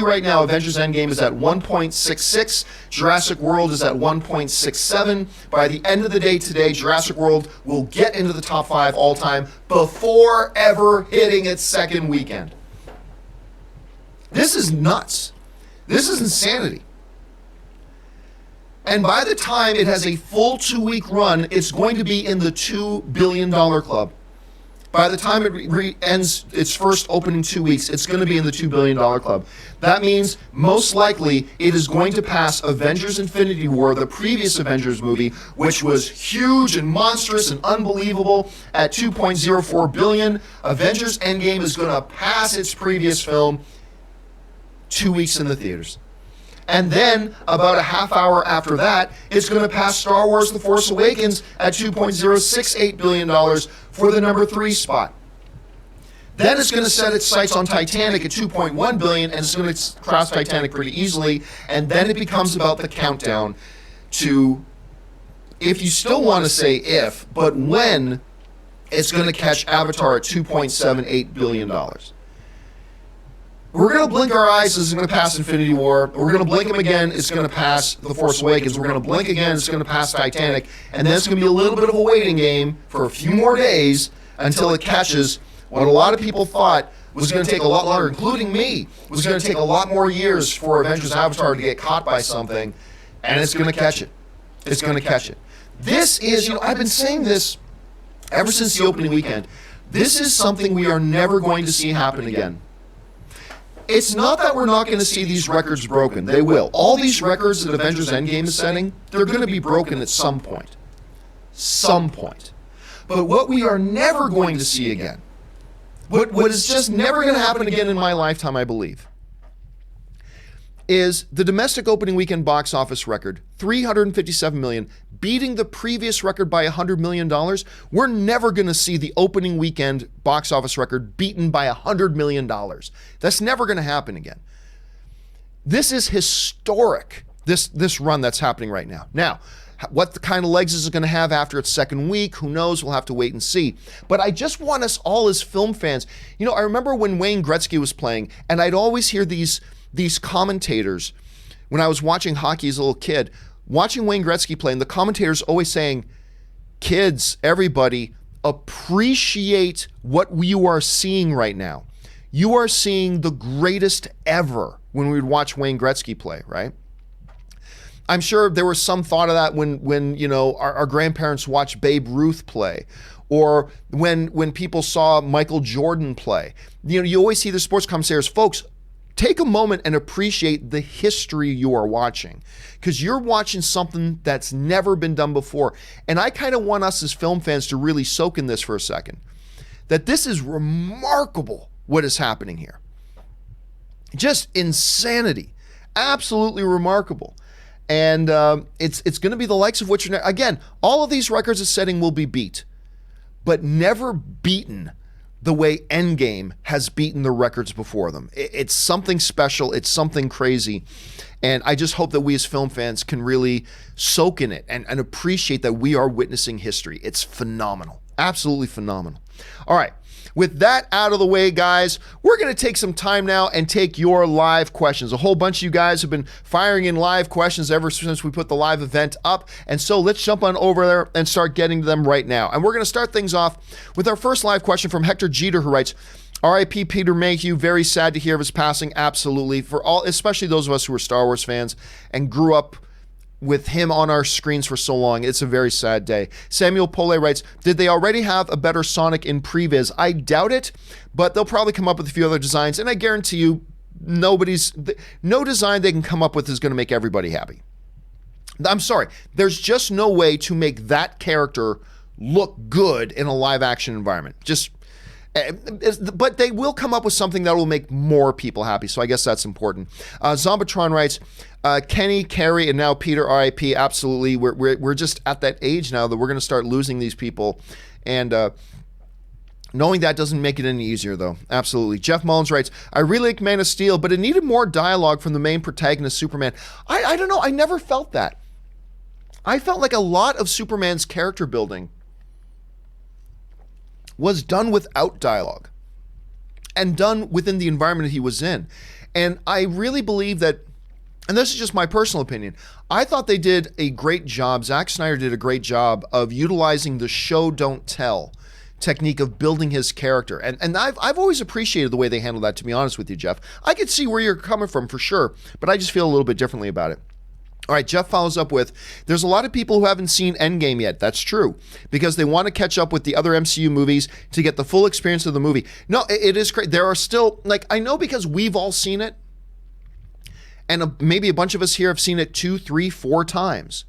right now, Avengers Endgame is at 1.66. Jurassic World is at 1.67. By the end of the day today, Jurassic World will get into the top 5 all time before ever hitting its second weekend. This is nuts. This is insanity. And by the time it has a full 2-week run, it's going to be in the $2 billion club. By the time it ends its first opening 2 weeks, it's going to be in the $2 billion club. That means, most likely, it is going to pass Avengers Infinity War, the previous Avengers movie, which was huge and monstrous and unbelievable at $2.04 billion. Avengers Endgame is going to pass its previous film 2 weeks in the theaters. And then, about a half hour after that, it's going to pass Star Wars The Force Awakens at $2.068 billion for the number 3 spot. Then it's going to set its sights on Titanic at $2.1 billion, and it's going to cross Titanic pretty easily. And then it becomes about the countdown to, if you still want to say if, but when it's going to catch Avatar at $2.78 billion. We're going to blink our eyes, it's going to pass Infinity War. We're going to blink them again, it's going to pass The Force Awakens. We're going to blink again, it's going to pass Titanic. And then it's going to be a little bit of a waiting game for a few more days until it catches what a lot of people thought was going to take a lot longer, including me, was going to take a lot more years for Avengers Avatar to get caught by something. And it's going to catch it. It's going to catch it. This is, I've been saying this ever since the opening weekend. This is something we are never going to see happen again. It's not that we're not going to see these records broken. They will. All these records that Avengers Endgame is setting, they're going to be broken at some point. Some point. But what we are never going to see again, what is just never going to happen again in my lifetime, I believe, is the domestic opening weekend box office record, $357 million, beating the previous record by $100 million. We're never going to see the opening weekend box office record beaten by $100 million. That's never going to happen again. This is historic, this run that's happening right now. Now, what the kind of legs is it going to have after its second week? Who knows? We'll have to wait and see. But I just want us all as film fans, I remember when Wayne Gretzky was playing, and I'd always hear these commentators, when I was watching hockey as a little kid, watching Wayne Gretzky play, and the commentators always saying, kids, everybody, appreciate what you are seeing right now. You are seeing the greatest ever when we would watch Wayne Gretzky play, right? I'm sure there was some thought of that when our grandparents watched Babe Ruth play, or when people saw Michael Jordan play. You always see the sports commentators, folks, take a moment and appreciate the history you are watching, because you're watching something that's never been done before. And I kind of want us as film fans to really soak in this for a second, that this is remarkable what is happening here. Just insanity. Absolutely remarkable. And it's going to be the likes of which, again, all of these records it's setting will be beat, but never beaten the way Endgame has beaten the records before them. It's something special. It's something crazy. And I just hope that we as film fans can really soak in it and appreciate that we are witnessing history. It's phenomenal. Absolutely phenomenal. All right. with that out of the way, guys, we're going to take some time now and take your live questions. A whole bunch of you guys have been firing in live questions ever since we put the live event up. And so let's jump on over there and start getting to them right now. And we're going to start things off with our first live question from Hector Jeter, who writes, R.I.P. Peter Mayhew. Very sad to hear of his passing. Absolutely. For all, especially those of us who are Star Wars fans and grew up with him on our screens for so long. It's a very sad day. Samuel Pole writes, did they already have a better Sonic in previs? I doubt it, but they'll probably come up with a few other designs, and I guarantee you no design they can come up with is going to make everybody happy. I'm sorry. There's just no way to make that character look good in a live action environment. But they will come up with something that will make more people happy, so I guess that's important. Zombatron writes, Kenny, Carrie, and now Peter, R.I.P. Absolutely. We're just at that age now that we're going to start losing these people, and knowing that doesn't make it any easier, though. Absolutely. Jeff Mullins writes, I really like Man of Steel, but it needed more dialogue from the main protagonist, Superman. I don't know. I never felt that. I felt like a lot of Superman's character building was done without dialogue and done within the environment he was in. And I really believe that, and this is just my personal opinion, I thought they did a great job, Zack Snyder did a great job of utilizing the show don't tell technique of building his character. And I've always appreciated the way they handled that, to be honest with you, Jeff. I could see where you're coming from for sure, but I just feel a little bit differently about it. All right, Jeff follows up with, there's a lot of people who haven't seen Endgame yet. That's true, because they want to catch up with the other MCU movies to get the full experience of the movie. No, it is great. There are still, like, I know because we've all seen it, and maybe a bunch of us here have seen it 2, 3, 4 times.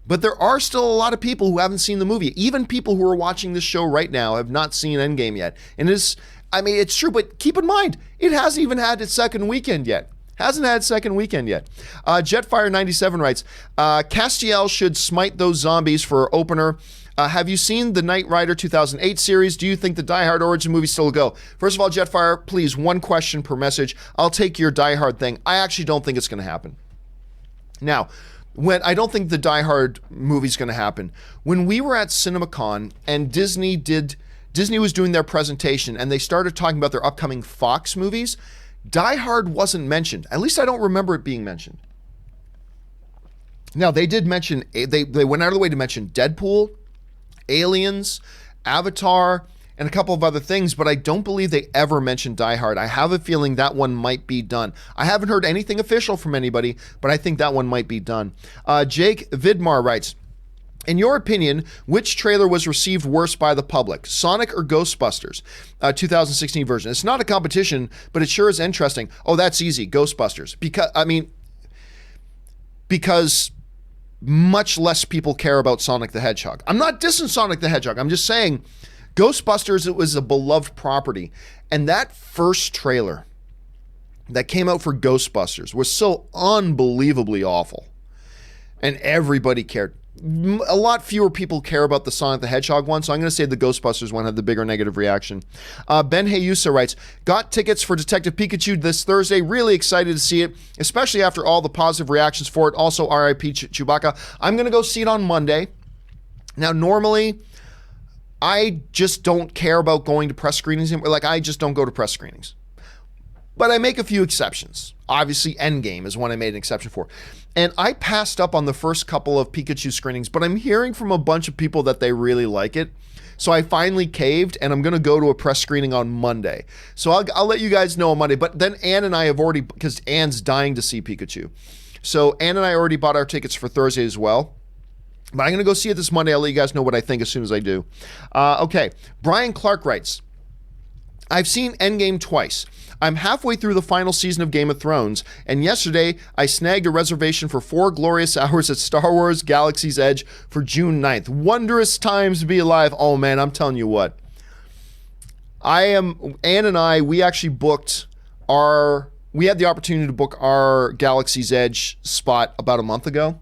But there are still a lot of people who haven't seen the movie. Even people who are watching this show right now have not seen Endgame yet. And it's true, but keep in mind, it hasn't even had its second weekend yet. Jetfire97 writes, Castiel should smite those zombies for opener. Have you seen the Knight Rider 2008 series? Do you think the Die Hard origin movie still will go? First of all, Jetfire, please, one question per message. I'll take your Die Hard thing. I actually don't think it's going to happen. Now, I don't think the Die Hard movie's going to happen. When we were at CinemaCon and Disney was doing their presentation and they started talking about their upcoming Fox movies, Die Hard wasn't mentioned. At least I don't remember it being mentioned. Now, they did mention, they went out of the way to mention Deadpool, Aliens, Avatar, and a couple of other things, but I don't believe they ever mentioned Die Hard. I have a feeling that one might be done. I haven't heard anything official from anybody, but I think that one might be done. Jake Vidmar writes, in your opinion, which trailer was received worse by the public, Sonic or Ghostbusters, 2016 version? It's not a competition, but it sure is interesting. Oh, that's easy, Ghostbusters. Because much less people care about Sonic the Hedgehog. I'm not dissing Sonic the Hedgehog. I'm just saying Ghostbusters, it was a beloved property. And that first trailer that came out for Ghostbusters was so unbelievably awful. And everybody cared. A lot fewer people care about the Sonic the Hedgehog one, so I'm going to say the Ghostbusters one had the bigger negative reaction. Ben Hayusa writes, got tickets for Detective Pikachu this Thursday. Really excited to see it, especially after all the positive reactions for it. Also, R.I.P. Chewbacca. I'm going to go see it on Monday. Now, normally, I just don't care about going to press screenings. I just don't go to press screenings. But I make a few exceptions. Obviously, Endgame is one I made an exception for. And I passed up on the first couple of Pikachu screenings, but I'm hearing from a bunch of people that they really like it. So I finally caved, and I'm going to go to a press screening on Monday. So I'll let you guys know on Monday. But then Ann and I have already, because Ann's dying to see Pikachu. So Ann and I already bought our tickets for Thursday as well. But I'm going to go see it this Monday. I'll let you guys know what I think as soon as I do. Okay, Brian Clark writes, I've seen Endgame twice. I'm halfway through the final season of Game of Thrones, and yesterday I snagged a reservation for 4 glorious hours at Star Wars Galaxy's Edge for June 9th. Wondrous times to be alive. Oh man, I'm telling you what. Ann and I, we actually we had the opportunity to book our Galaxy's Edge spot about a month ago.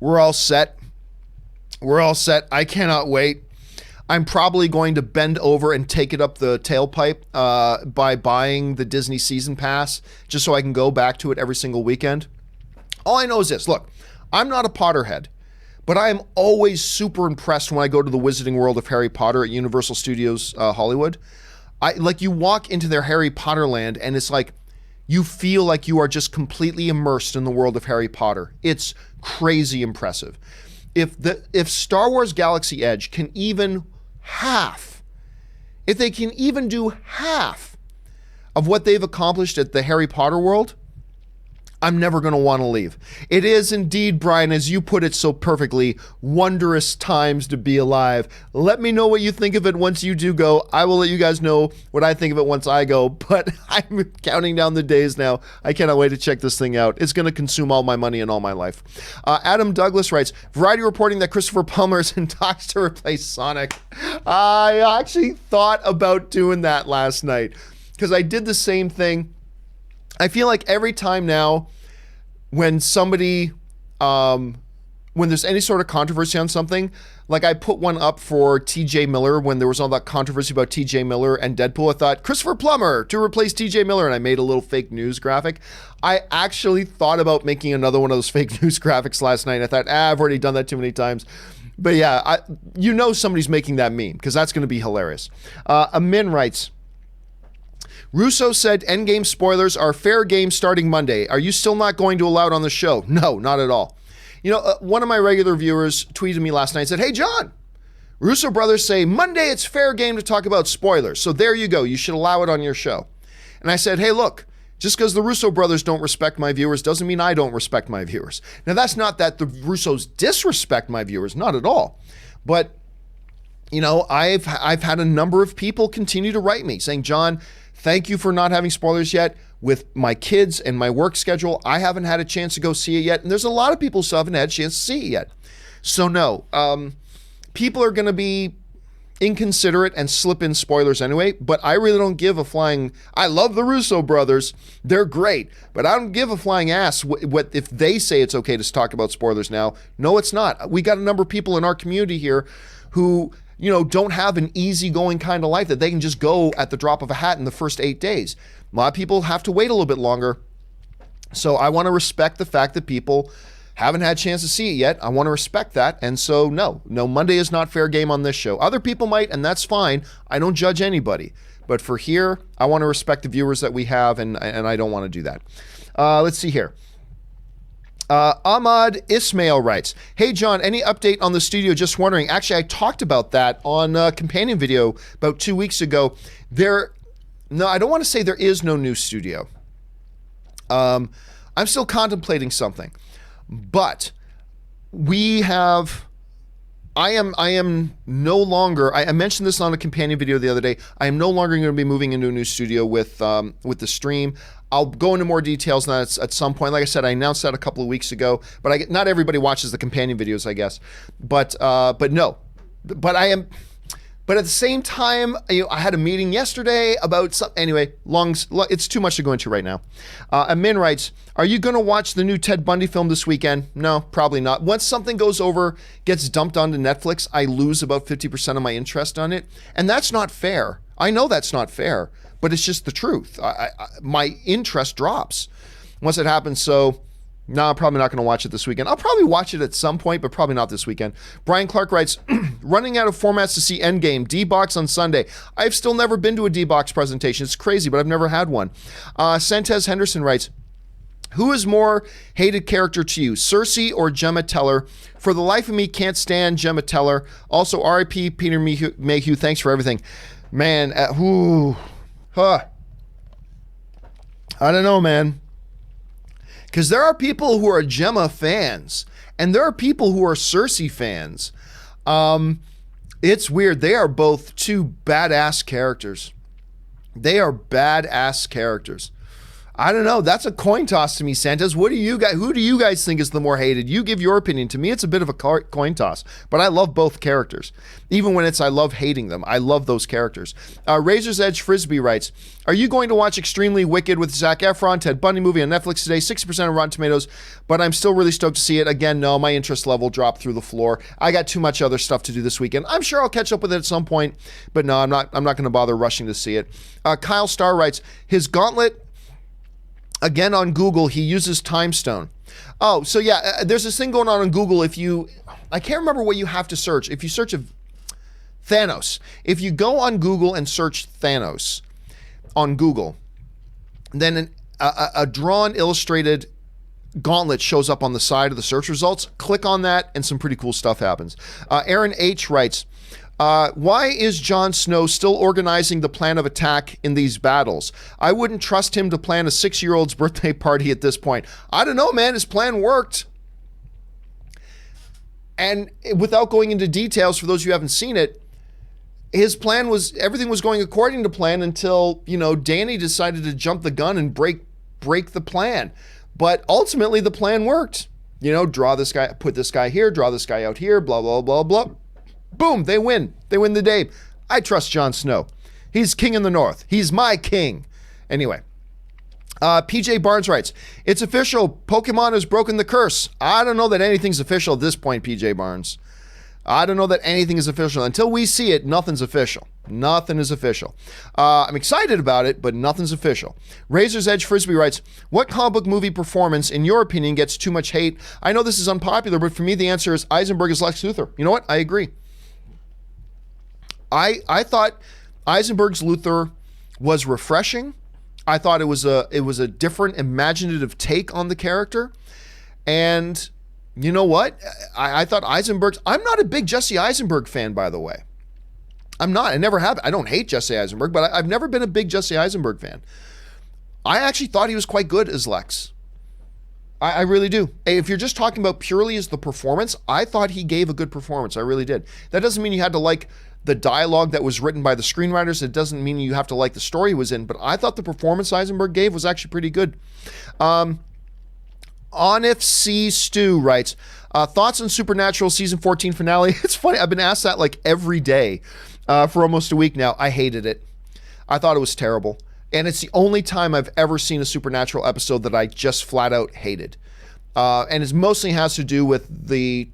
We're all set. I cannot wait. I'm probably going to bend over and take it up the tailpipe by buying the Disney season pass just so I can go back to it every single weekend. All I know is this. Look, I'm not a Potterhead, but I am always super impressed when I go to the Wizarding World of Harry Potter at Universal Studios Hollywood. You walk into their Harry Potter land and it's like you feel like you are just completely immersed in the world of Harry Potter. It's crazy impressive. If Star Wars Galaxy Edge can even if they can even do half of what they've accomplished at the Harry Potter world, I'm never going to want to leave. It is indeed, Brian, as you put it so perfectly, wondrous times to be alive. Let me know what you think of it once you do go. I will let you guys know what I think of it once I go, but I'm counting down the days now. I cannot wait to check this thing out. It's going to consume all my money and all my life. Adam Douglas writes, Variety reporting that Christopher Plummer is in talks to replace Sonic. I actually thought about doing that last night because I did the same thing. I feel like every time now when somebody, when there's any sort of controversy on something, like I put one up for TJ Miller when there was all that controversy about TJ Miller and Deadpool. I thought, Christopher Plummer to replace TJ Miller, and I made a little fake news graphic. I actually thought about making another one of those fake news graphics last night. I thought, I've already done that too many times. But yeah, somebody's making that meme because that's going to be hilarious. Amin writes, Russo said Endgame spoilers are fair game starting Monday. Are you still not going to allow it on the show? No, not at all. One of my regular viewers tweeted me last night and said, hey, John, Russo brothers say Monday it's fair game to talk about spoilers. So there you go. You should allow it on your show. And I said, hey, look, just because the Russo brothers don't respect my viewers doesn't mean I don't respect my viewers. Now, that's not that the Russos disrespect my viewers, not at all. But, I've had a number of people continue to write me saying, John, thank you for not having spoilers yet. With my kids and my work schedule, I haven't had a chance to go see it yet. And there's a lot of people who still haven't had a chance to see it yet. So no, people are going to be inconsiderate and slip in spoilers anyway, but I really don't give a flying, I love the Russo brothers. They're great, but I don't give a flying ass what if they say it's okay to talk about spoilers now. No, it's not. We got a number of people in our community here who don't have an easygoing kind of life that they can just go at the drop of a hat in the first 8 days. A lot of people have to wait a little bit longer. So I want to respect the fact that people haven't had a chance to see it yet. I want to respect that. And so no, Monday is not fair game on this show. Other people might, and that's fine. I don't judge anybody. But for here, I want to respect the viewers that we have, and I don't want to do that. Let's see here. Ahmad Ismail writes, hey, John, any update on the studio? Just wondering. Actually, I talked about that on a companion video about 2 weeks ago. No, I don't want to say there is no new studio. I'm still contemplating something. But I am no longer, I mentioned this on a companion video the other day, I am no longer going to be moving into a new studio with the stream. I'll go into more details on that at some point. Like I said, I announced that a couple of weeks ago, but not everybody watches the companion videos, I guess. But no. But at the same time, I had a meeting yesterday about something. Anyway, it's too much to go into right now. Amin writes, are you going to watch the new Ted Bundy film this weekend? No, probably not. Once something gets dumped onto Netflix, I lose about 50% of my interest on it. And that's not fair. I know that's not fair, but it's just the truth. My interest drops once it happens. So no, I'm probably not going to watch it this weekend. I'll probably watch it at some point, but probably not this weekend. Brian Clark writes, running out of formats to see Endgame, D-Box on Sunday. I've still never been to a D-Box presentation. It's crazy, but I've never had one. Santez Henderson writes, who is more hated character to you, Cersei or Gemma Teller? For the life of me, can't stand Gemma Teller. Also, R.I.P. Peter Mayhew. Thanks for everything. Man, I don't know, man. Because there are people who are Gemma fans, and there are people who are Cersei fans. It's weird. They are both two badass characters. They are badass characters. I don't know. That's a coin toss to me, Santos. Who do you guys think is the more hated? You give your opinion. To me, it's a bit of a coin toss, but I love both characters. Even when I love hating them, I love those characters. Razor's Edge Frisbee writes, are you going to watch Extremely Wicked with Zac Efron, Ted Bundy movie on Netflix today? 60% on Rotten Tomatoes, but I'm still really stoked to see it. Again, no, my interest level dropped through the floor. I got too much other stuff to do this weekend. I'm sure I'll catch up with it at some point, but no, I'm not going to bother rushing to see it. Kyle Starr writes, his Gauntlet Again, on Google, he uses time stone. Oh, so yeah, there's this thing going on Google. I can't remember what you have to search. If you search Thanos, if you go on Google and search Thanos on Google, then a drawn, illustrated gauntlet shows up on the side of the search results. Click on that, and some pretty cool stuff happens. Aaron H. writes, why is Jon Snow still organizing the plan of attack in these battles? I wouldn't trust him to plan a 6-year-old's birthday party at this point. I don't know, man. His plan worked. And without going into details, for those of you who haven't seen it, his plan was, everything was going according to plan until, Dany decided to jump the gun and break the plan. But ultimately, the plan worked. Draw this guy, put this guy here, draw this guy out here, blah, blah, blah, blah. Boom, they win. They win the day. I trust Jon Snow. He's king in the north. He's my king. Anyway, PJ Barnes writes, it's official. Pokemon has broken the curse. I don't know that anything's official at this point, PJ Barnes. I don't know that anything is official. Until we see it, nothing's official. Nothing is official. I'm excited about it, but nothing's official. Razor's Edge Frisbee writes, what comic book movie performance, in your opinion, gets too much hate? I know this is unpopular, but for me, the answer is Eisenberg as Lex Luthor. You know what? I agree. I thought Eisenberg's Luthor was refreshing. I thought it was a different, imaginative take on the character. And you know what? I thought Eisenberg's... I'm not a big Jesse Eisenberg fan, by the way. I'm not. I never have. I don't hate Jesse Eisenberg, but I've never been a big Jesse Eisenberg fan. I actually thought he was quite good as Lex. I really do. If you're just talking about purely as the performance, I thought he gave a good performance. I really did. That doesn't mean you had to like the dialogue that was written by the screenwriters. It doesn't mean you have to like the story he was in, but I thought the performance Eisenberg gave was actually pretty good. Onif C. Stu writes, thoughts on Supernatural season 14 finale? It's funny. I've been asked that like every day for almost a week now. I hated it. I thought it was terrible. And it's the only time I've ever seen a Supernatural episode that I just flat out hated. And it mostly has to do with the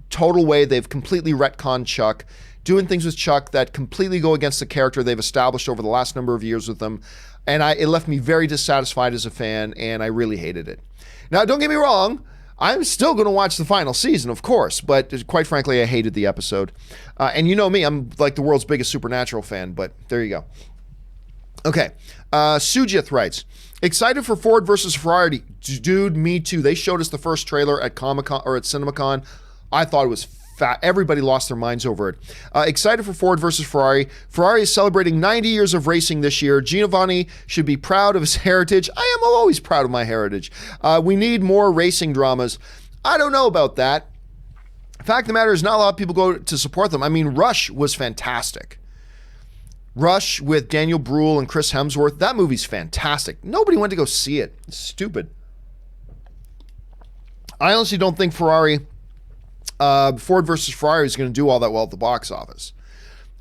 total way they've completely retconned Chuck, doing things with Chuck that completely go against the character they've established over the last number of years with them. And it left me very dissatisfied as a fan, and I really hated it. Now, don't get me wrong, I'm still going to watch the final season, of course, but quite frankly, I hated the episode. And you know me, I'm like the world's biggest Supernatural fan, but there you go. Okay, Sujith writes, excited for Ford versus Ferrari. Dude, me too. They showed us the first trailer at Comic-Con or at CinemaCon. I thought it was fat. Everybody lost their minds over it. Excited for Ford versus Ferrari. Ferrari is celebrating 90 years of racing this year. Giovanni should be proud of his heritage. I am always proud of my heritage. We need more racing dramas. I don't know about that. Fact of the matter is, not a lot of people go to support them. I mean, Rush was fantastic. Rush with Daniel Bruhl and Chris Hemsworth. That movie's fantastic. Nobody went to go see it. It's stupid. I honestly don't think Ford versus Ferrari is going to do all that well at the box office.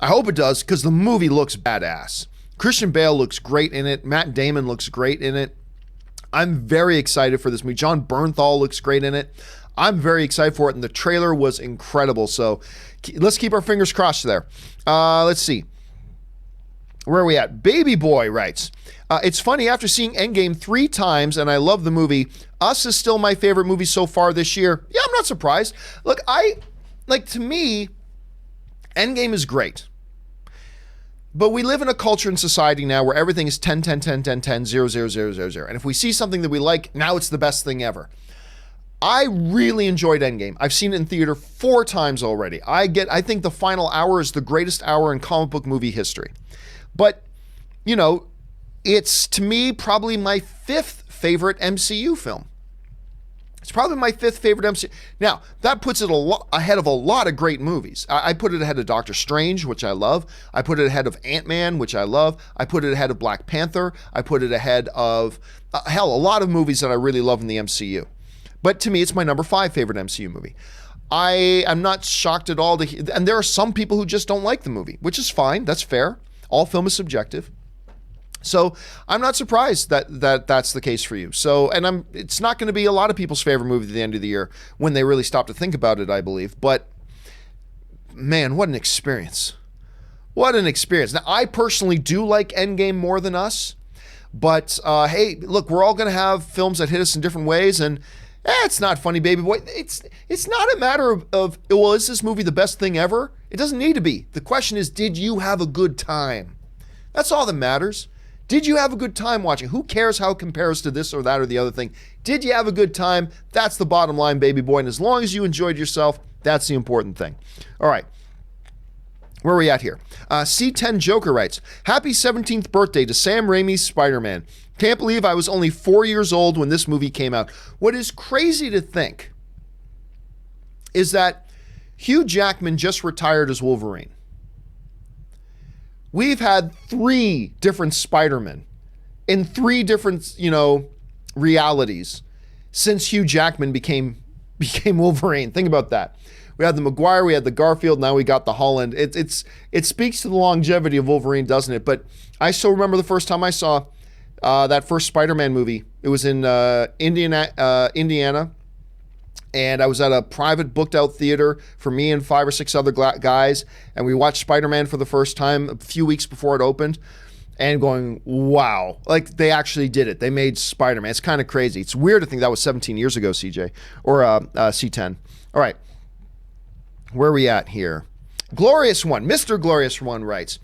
I hope it does, because the movie looks badass. Christian Bale looks great in it. Matt Damon looks great in it. I'm very excited for this movie. John Bernthal looks great in it. I'm very excited for it, and the trailer was incredible. So let's keep our fingers crossed there. Let's see. Where are we at? Baby Boy writes, it's funny, after seeing Endgame 3 times, and I love the movie, Us is still my favorite movie so far this year. Yeah, I'm not surprised. Look, to me, Endgame is great. But we live in a culture and society now where everything is 10, 10, 10, 10, 10, 0, 0, 0, 0, 0. And if we see something that we like, now it's the best thing ever. I really enjoyed Endgame. I've seen it in theater 4 times already. I think the final hour is the greatest hour in comic book movie history. But, it's, to me, probably my 5th favorite MCU film. It's probably my 5th favorite MCU. Now, that puts it ahead of a lot of great movies. I put it ahead of Doctor Strange, which I love. I put it ahead of Ant-Man, which I love. I put it ahead of Black Panther. I put it ahead of, a lot of movies that I really love in the MCU. But to me, it's my number 5 favorite MCU movie. I am not shocked at all to hear, and there are some people who just don't like the movie, which is fine. That's fair. All film is subjective. So I'm not surprised that that's the case for you. So, and it's not going to be a lot of people's favorite movie at the end of the year when they really stop to think about it, I believe. But man, what an experience. What an experience. Now, I personally do like Endgame more than Us, But hey, look, we're all going to have films that hit us in different ways, and it's not funny, baby boy. It's not a matter of, well, is this movie the best thing ever? It doesn't need to be. The question is, did you have a good time? That's all that matters. Did you have a good time watching? Who cares how it compares to this or that or the other thing? Did you have a good time? That's the bottom line, baby boy. And as long as you enjoyed yourself, that's the important thing. All right. Where are we at here? C10 Joker writes, happy 17th birthday to Sam Raimi's Spider-Man. Can't believe I was only 4 years old when this movie came out. What is crazy to think is that Hugh Jackman just retired as Wolverine. We've had 3 different Spider-Men in 3 different, realities since Hugh Jackman became Wolverine. Think about that. We had the Maguire, we had the Garfield, now we got the Holland. It speaks to the longevity of Wolverine, doesn't it? But I still remember the first time I saw that first Spider-Man movie. It was in Indiana, and I was at a private booked-out theater for me and 5 or 6 other guys, and we watched Spider-Man for the first time a few weeks before it opened, and going, wow, like they actually did it. They made Spider-Man. It's kind of crazy. It's weird to think that was 17 years ago, CJ, or C10. All right. Where are we at here? Glorious One, Mr. Glorious One writes,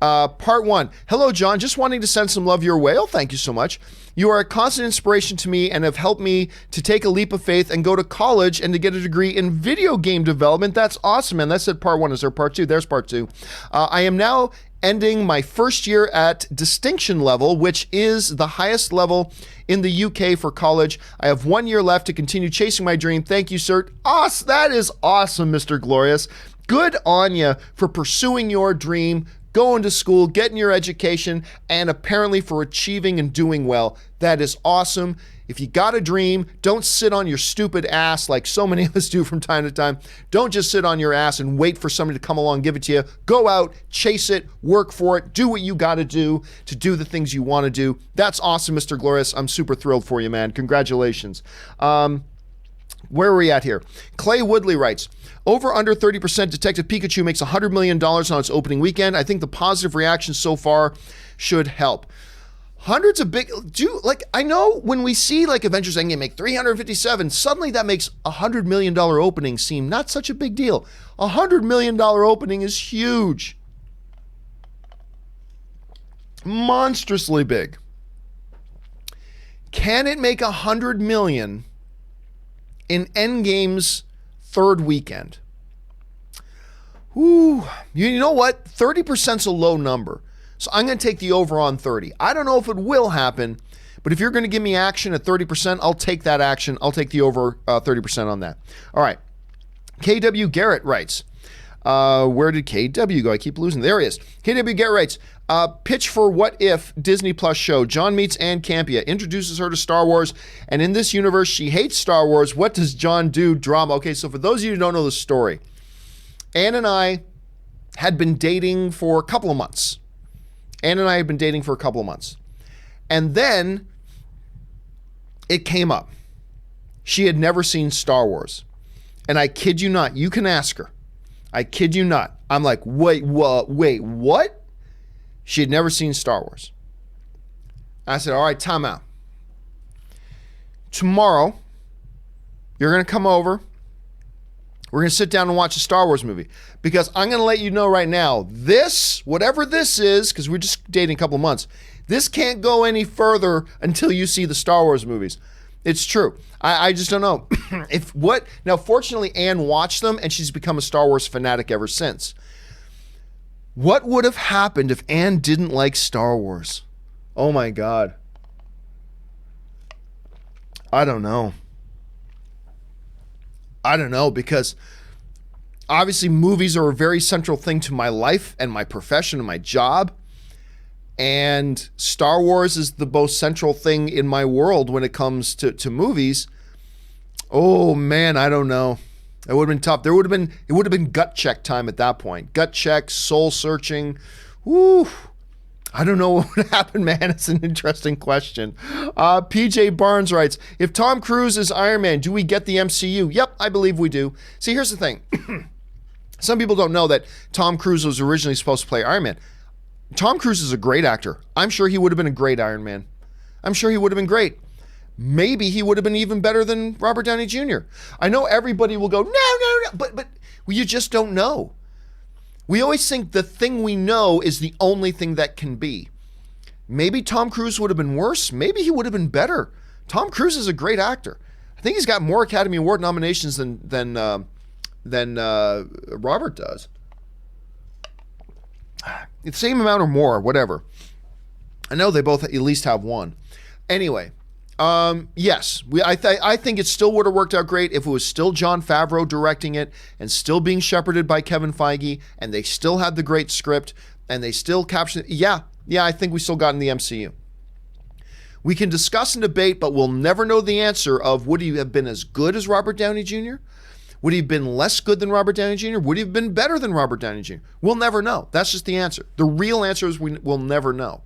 part 1. Hello, John. Just wanting to send some love your way. Oh, thank you so much. You are a constant inspiration to me and have helped me to take a leap of faith and go to college and to get a degree in video game development. That's awesome, man. That's at part 1. Is there part 2? There's part 2. I am now ending my first year at distinction level, which is the highest level in the UK for college. I have 1 year left to continue chasing my dream. Thank you, sir. That is awesome, Mr. Glorious. Good on you for pursuing your dream, going to school, getting your education, and apparently for achieving and doing well. That is awesome. If you got a dream, don't sit on your stupid ass like so many of us do from time to time. Don't just sit on your ass and wait for somebody to come along and give it to you. Go out, chase it, work for it, do what you got to do the things you want to do. That's awesome, Mr. Glorious. I'm super thrilled for you, man. Congratulations. Where are we at here? Clay Woodley writes, over under 30% Detective Pikachu makes $100 million on its opening weekend. I think the positive reaction so far should help. Hundreds of I know when we see like Avengers Endgame make 357, suddenly that makes $100 million opening seem not such a big deal. $100 million opening is huge. Monstrously big. Can it make $100 million in Endgame's third weekend? Ooh, you know what? 30% is a low number. So I'm going to take the over on 30. I don't know if it will happen, but if you're going to give me action at 30%, I'll take that action. I'll take the over 30% on that. All right. KW Garrett writes, where did KW go? I keep losing. There he is. KW Garrett writes, pitch for What If Disney Plus show. John meets Ann Campea, introduces her to Star Wars, and in this universe, she hates Star Wars. What does John do? Drama. Okay, so for those of you who don't know the story, Ann and I had been dating for a couple of months. And then it came up. She had never seen Star Wars. And I kid you not, you can ask her. I kid you not. I'm like, wait, what? She had never seen Star Wars. I said, all right, time out. Tomorrow, you're going to come over. We're going to sit down and watch a Star Wars movie, because I'm going to let you know right now, this, whatever this is, because we're just dating a couple of months, this can't go any further until you see the Star Wars movies. It's true. I just don't know. Now, fortunately, Anne watched them, and she's become a Star Wars fanatic ever since. What would have happened if Anne didn't like Star Wars? Oh my God. I don't know, because obviously movies are a very central thing to my life and my profession and my job. And Star Wars is the most central thing in my world when it comes to movies. Oh man, I don't know. It would have been tough. It would have been gut check time at that point. Gut check, soul searching. Woo. I don't know what would happen, man. It's an interesting question. PJ Barnes writes, if Tom Cruise is Iron Man, do we get the MCU? Yep, I believe we do. See, here's the thing. Some people don't know that Tom Cruise was originally supposed to play Iron Man. Tom Cruise is a great actor. I'm sure he would have been a great Iron Man. I'm sure he would have been great. Maybe he would have been even better than Robert Downey Jr. I know everybody will go, no, but you just don't know. We always think the thing we know is the only thing that can be. Maybe Tom Cruise would have been worse. Maybe he would have been better. Tom Cruise is a great actor. I think he's got more Academy Award nominations than Robert does. It's the same amount or more, whatever. I know they both at least have one. Anyway, yes, I think it still would have worked out great if it was still Jon Favreau directing it and still being shepherded by Kevin Feige, and they still had the great script and they still captured it. Yeah, I think we still got in the MCU. We can discuss and debate, but we'll never know the answer of would he have been as good as Robert Downey Jr.? Would he have been less good than Robert Downey Jr.? Would he have been better than Robert Downey Jr.? We'll never know. That's just the answer. The real answer is we'll never know.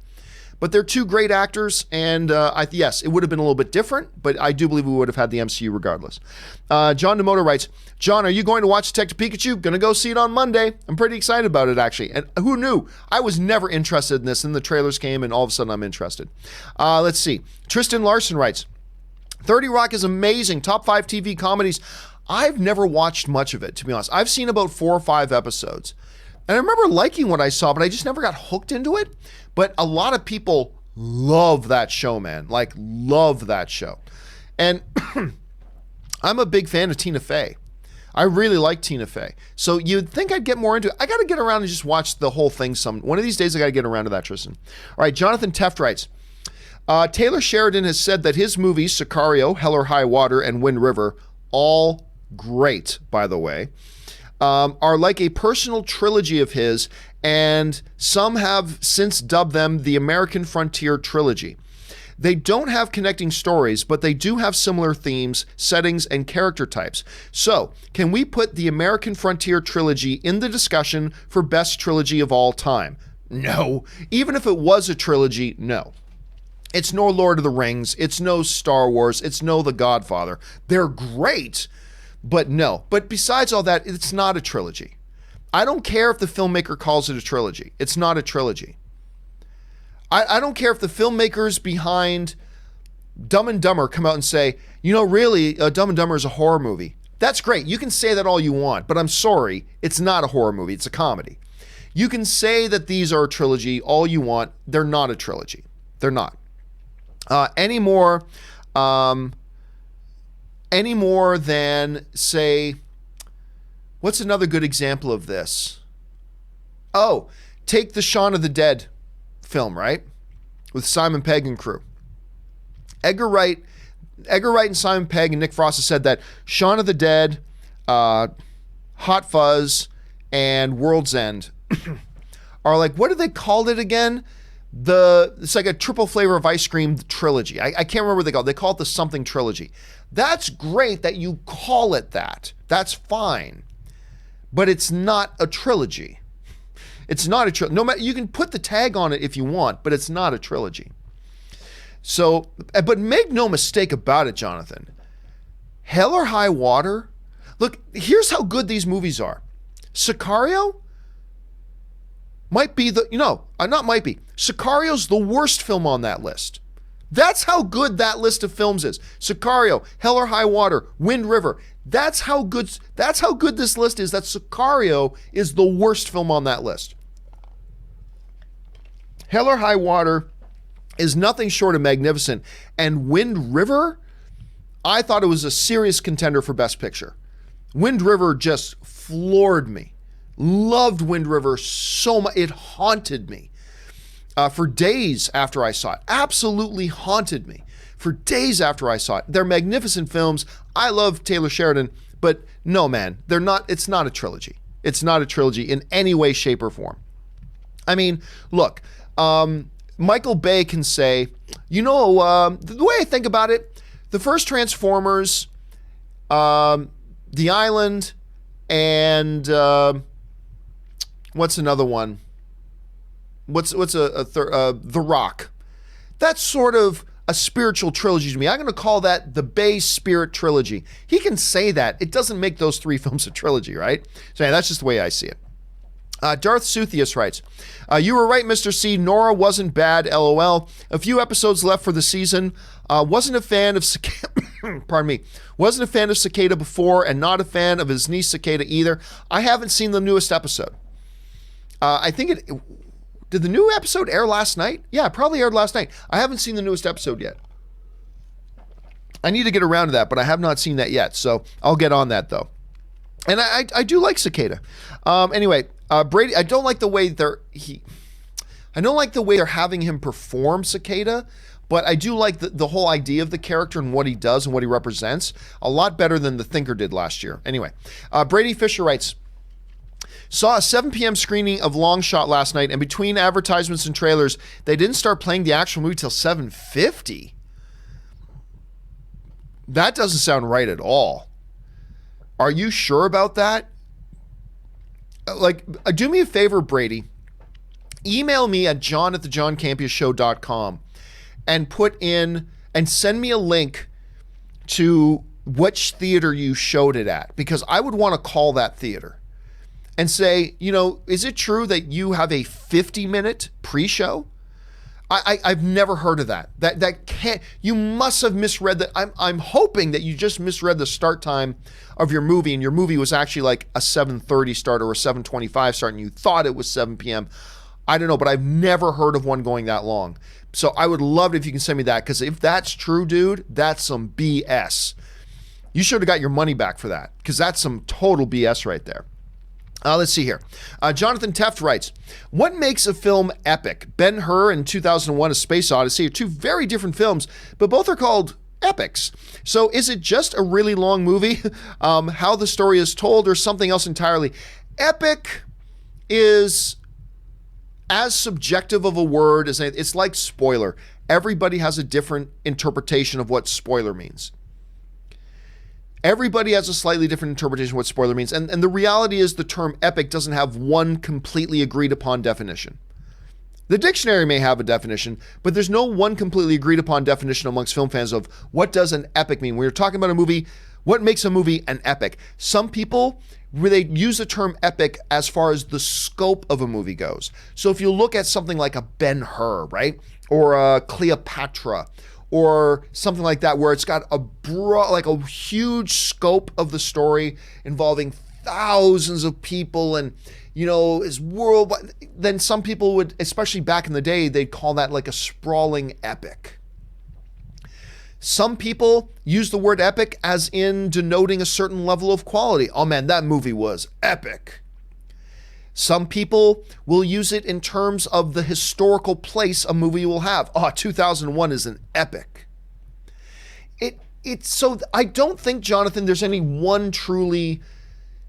But they're two great actors, and yes, it would have been a little bit different, but I do believe we would have had the MCU regardless. John Demoto writes, John, are you going to watch Detective Pikachu? Gonna go see it on Monday. I'm pretty excited about it, actually. And who knew? I was never interested in this, and the trailers came, and all of a sudden I'm interested. Let's see. Tristan Larson writes, 30 Rock is amazing. Top 5 TV comedies. I've never watched much of it, to be honest. I've seen about 4 or 5 episodes. And I remember liking what I saw, but I just never got hooked into it. But a lot of people love that show, man. Like, love that show. And I'm a big fan of Tina Fey. I really like Tina Fey. So you'd think I'd get more into it. I got to get around and just watch the whole thing one of these days. I got to get around to that, Tristan. All right, Jonathan Teft writes, Taylor Sheridan has said that his movies, Sicario, Hell or High Water, and Wind River, all great, by the way, are like a personal trilogy of his, and some have since dubbed them the American Frontier Trilogy. They don't have connecting stories, but they do have similar themes, settings, and character types. So, can we put the American Frontier Trilogy in the discussion for best trilogy of all time? No. Even if it was a trilogy, no. It's no Lord of the Rings, it's no Star Wars, it's no The Godfather. They're great, but no. But besides all that, it's not a trilogy. I don't care if the filmmaker calls it a trilogy. It's not a trilogy. I don't care if the filmmakers behind Dumb and Dumber come out and say, really, Dumb and Dumber is a horror movie. That's great. You can say that all you want, but I'm sorry, it's not a horror movie. It's a comedy. You can say that these are a trilogy all you want. They're not a trilogy. They're not. Any more than, say, what's another good example of this? Oh, take the Shaun of the Dead film, right? With Simon Pegg and crew. Edgar Wright and Simon Pegg and Nick Frost have said that Shaun of the Dead, Hot Fuzz, and World's End are like, what did they call it again? It's like a triple flavor of ice cream trilogy. I can't remember what they call it. They call it the something trilogy. That's great that you call it that. That's fine. But it's not a trilogy. It's not a trilogy. No matter, you can put the tag on it if you want, but it's not a trilogy. So, but make no mistake about it, Jonathan. Hell or High Water. Look, here's how good these movies are. Sicario might be Sicario's the worst film on that list. That's how good that list of films is. Sicario, Hell or High Water, Wind River. That's how good this list is, that Sicario is the worst film on that list. Hell or High Water is nothing short of magnificent. And Wind River, I thought it was a serious contender for Best Picture. Wind River just floored me. Loved Wind River so much. It haunted me for days after I saw it. Absolutely haunted me for days after I saw it. They're magnificent films. I love Taylor Sheridan, but no, man, they're not. It's not a trilogy. It's not a trilogy in any way, shape, or form. I mean, look, Michael Bay can say, the way I think about it, the first Transformers, The Island, and what's another one? What's The Rock? That's sort of a spiritual trilogy to me. I'm going to call that the Bay Spirit Trilogy. He can say that. It doesn't make those 3 films a trilogy, right? So yeah, that's just the way I see it. Darth Suthius writes, you were right, Mr. C. Nora wasn't bad, LOL. A few episodes left for the season. Wasn't a fan of pardon me. Wasn't a fan of Cicada before, and not a fan of his niece Cicada either. I haven't seen the newest episode. I think did the new episode air last night? Yeah, it probably aired last night. I haven't seen the newest episode yet. I need to get around to that, but I have not seen that yet, so I'll get on that though. And I do like Cicada. Anyway, Brady, I don't like the way they're having him perform Cicada, but I do like the whole idea of the character and what he does and what he represents a lot better than The Thinker did last year. Anyway, Brady Fisher writes, saw a 7 p.m. screening of Long Shot last night, and between advertisements and trailers, they didn't start playing the actual movie till 7:50. That doesn't sound right at all. Are you sure about that? Like, do me a favor, Brady. Email me at john@thejohncampeashow.com and put in and send me a link to which theater you showed it at, because I would want to call that theater and say, is it true that you have a 50-minute pre-show? I've never heard of that. That can't. You must have misread that. I'm hoping that you just misread the start time of your movie, and your movie was actually like a 7:30 start or a 7:25 start, and you thought it was 7 p.m. I don't know, but I've never heard of one going that long. So I would love it if you can send me that, because if that's true, dude, that's some BS. You should have got your money back for that, because that's some total BS right there. Let's see here. Jonathan Teft writes, what makes a film epic? Ben-Hur and 2001 A Space Odyssey are two very different films, but both are called epics. So is it just a really long movie, how the story is told, or something else entirely? Epic is as subjective of a word as anything. It's like spoiler. Everybody has a different interpretation of what spoiler means. Everybody has a slightly different interpretation of what spoiler means. And the reality is the term epic doesn't have one completely agreed upon definition. The dictionary may have a definition, but there's no one completely agreed upon definition amongst film fans of what does an epic mean. When you're talking about a movie, what makes a movie an epic? Some people, they use the term epic as far as the scope of a movie goes. So if you look at something like a Ben-Hur, right? Or a Cleopatra, or something like that, where it's got a huge scope of the story involving thousands of people and, is worldwide, then some people would, especially back in the day, they'd call that like a sprawling epic. Some people use the word epic as in denoting a certain level of quality. Oh man, that movie was epic. Some people will use it in terms of the historical place a movie will have. 2001 is an epic. So I don't think, Jonathan, there's any one truly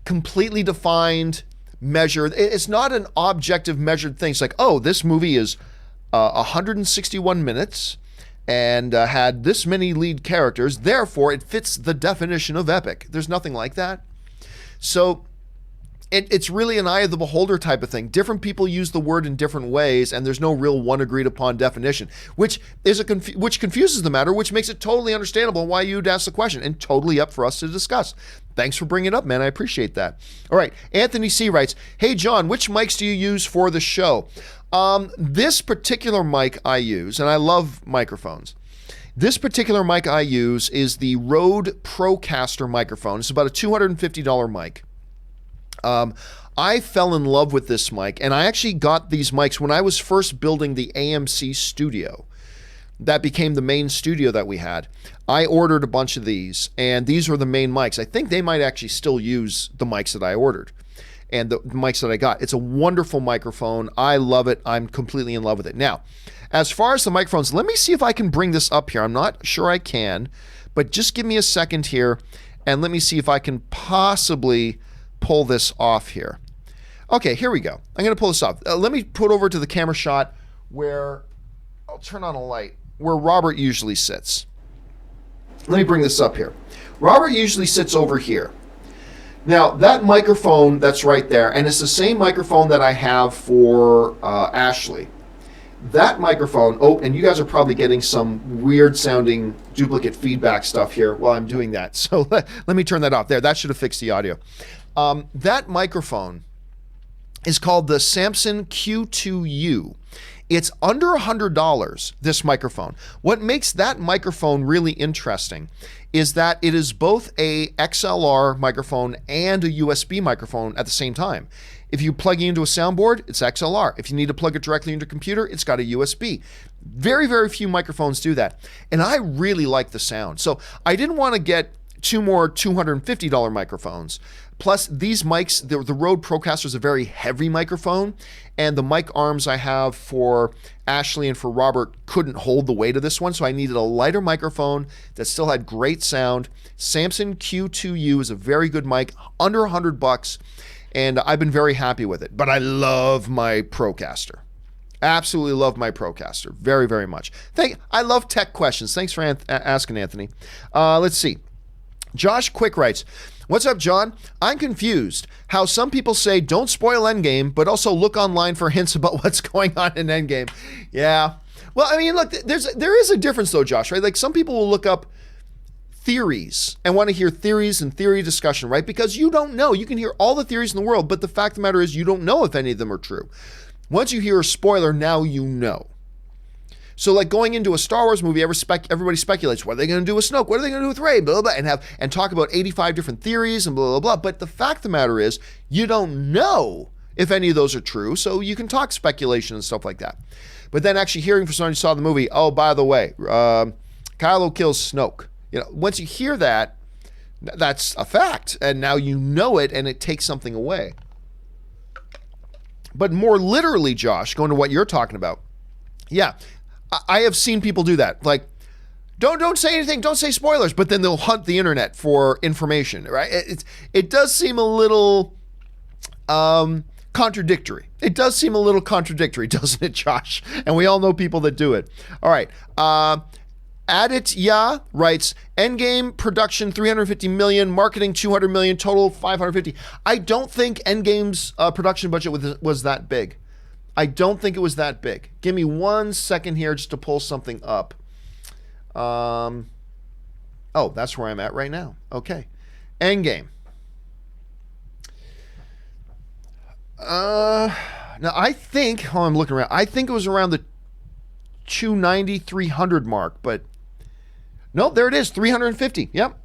completely defined measure. It's not an objective measured thing. It's like, this movie is 161 minutes and had this many lead characters. Therefore, it fits the definition of epic. There's nothing like that. So it's really an eye of the beholder type of thing. Different people use the word in different ways, and there's no real one agreed upon definition, which confuses the matter, which makes it totally understandable why you'd ask the question, and totally up for us to discuss. Thanks for bringing it up, man. I appreciate that. All right. Anthony C. writes, hey, John, which mics do you use for the show? This particular mic I use, and I love microphones. This particular mic I use is the Rode Procaster microphone. It's about a $250 mic. I fell in love with this mic, and I actually got these mics when I was first building the AMC studio. That became the main studio that we had. I ordered a bunch of these, and these were the main mics. I think they might actually still use the mics that I ordered and the mics that I got. It's a wonderful microphone. I love it. I'm completely in love with it. Now, as far as the microphones, let me see if I can bring this up here. I'm not sure I can, but just give me a second here, and let me see if I can possibly pull this off here. Okay, here we go. I'm going to pull this off. Let me put over to the camera shot where I'll turn on a light, where Robert usually sits. Let me bring this up here. Robert usually sits over here. Now, that microphone that's right there, and it's the same microphone that I have for Ashley. That microphone, and you guys are probably getting some weird sounding duplicate feedback stuff here while I'm doing that. So let me turn that off. There, that should have fixed the audio. That microphone is called the Samson Q2U. It's under $100, this microphone. What makes that microphone really interesting is that it is both a XLR microphone and a USB microphone at the same time. If you plug it into a soundboard, it's XLR. If you need to plug it directly into a computer, it's got a USB. Very, very few microphones do that. And I really like the sound. So I didn't want to get two more $250 microphones. Plus, these mics, the Rode Procaster is a very heavy microphone, and the mic arms I have for Ashley and for Robert couldn't hold the weight of this one, so I needed a lighter microphone that still had great sound. Samson Q2U is a very good mic, under $100, and I've been very happy with it. But I love my Procaster. Absolutely love my Procaster. Very, very much. I love tech questions. Thanks for asking, Anthony. Let's see. Josh Quick writes, "What's up, John? I'm confused how some people say don't spoil Endgame, but also look online for hints about what's going on in Endgame." Yeah. Well, I mean, look, there is a difference though, Josh, right? Like some people will look up theories and want to hear theories and theory discussion, right? Because you don't know. You can hear all the theories in the world, but the fact of the matter is you don't know if any of them are true. Once you hear a spoiler, now you know. So like going into a Star Wars movie, everybody speculates, what are they going to do with Snoke? What are they going to do with Rey? Blah, blah, blah, and talk about 85 different theories and blah, blah, blah. But the fact of the matter is, you don't know if any of those are true, so you can talk speculation and stuff like that. But then actually hearing from someone who saw the movie, oh, by the way, Kylo kills Snoke. You know, once you hear that, that's a fact, and now you know it, and it takes something away. But more literally, Josh, going to what you're talking about, yeah, I have seen people do that. Like, don't say anything, don't say spoilers, but then they'll hunt the internet for information, right? It does seem a little contradictory. It does seem a little contradictory, doesn't it, Josh? And we all know people that do it. All right. Aditya writes, Endgame production 350 million, marketing 200 million, total 550. I don't think Endgame's production budget was that big. I don't think it was that big. Give me 1 second here just to pull something up. Oh, that's where I'm at right now. Okay. Endgame. Now I think, I'm looking around. I think it was around the 290, 300 mark, but no, there it is, 350. Yep.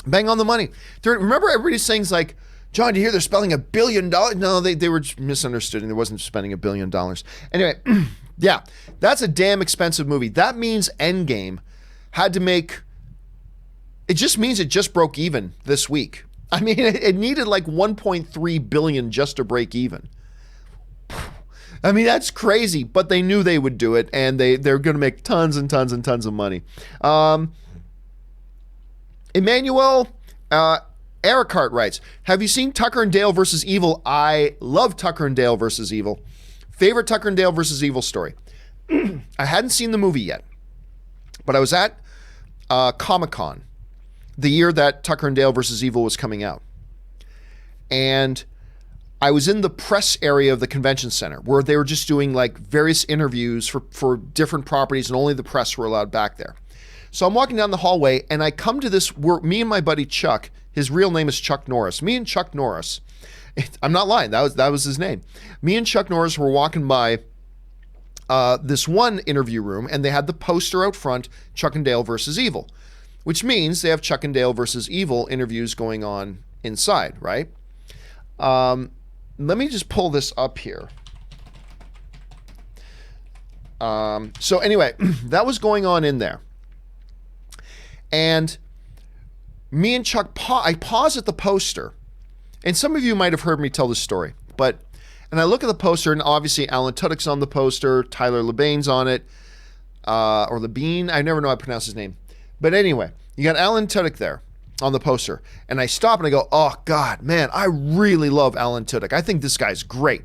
Bang on the money. Remember everybody's saying like, John, do you hear they're spending $1 billion? No, they were misunderstood and they wasn't spending $1 billion. Anyway, yeah, that's a damn expensive movie. That means Endgame had to make, it just means it just broke even this week. I mean, it needed like 1.3 billion just to break even. I mean, that's crazy, but they knew they would do it, and they're going to make tons and tons and tons of money. Emmanuel Ericart writes, have you seen Tucker and Dale versus Evil? I love Tucker and Dale versus Evil. Favorite Tucker and Dale versus Evil story? I hadn't seen the movie yet, but I was at Comic-Con the year that Tucker and Dale versus Evil was coming out. And I was in the press area of the convention center where they were just doing like various interviews for different properties, and only the press were allowed back there. So I'm walking down the hallway and I come to this where me and my buddy Chuck, his real name is Chuck Norris. Me and Chuck Norris, I'm not lying, that was his name. Me and Chuck Norris were walking by this one interview room, and they had the poster out front, Chuck and Dale versus Evil, which means they have Chuck and Dale versus Evil interviews going on inside, right? Let me just pull this up here. So anyway, that was going on in there. And me and Chuck, I pause at the poster. And some of you might have heard me tell this story. And I look at the poster, and obviously Alan Tudyk's on the poster. Tyler Lebane's on it. Or Labine. I never know how to pronounce his name. But anyway, you got Alan Tudyk there on the poster. And I stop and I go, oh God, man, I really love Alan Tudyk. I think this guy's great.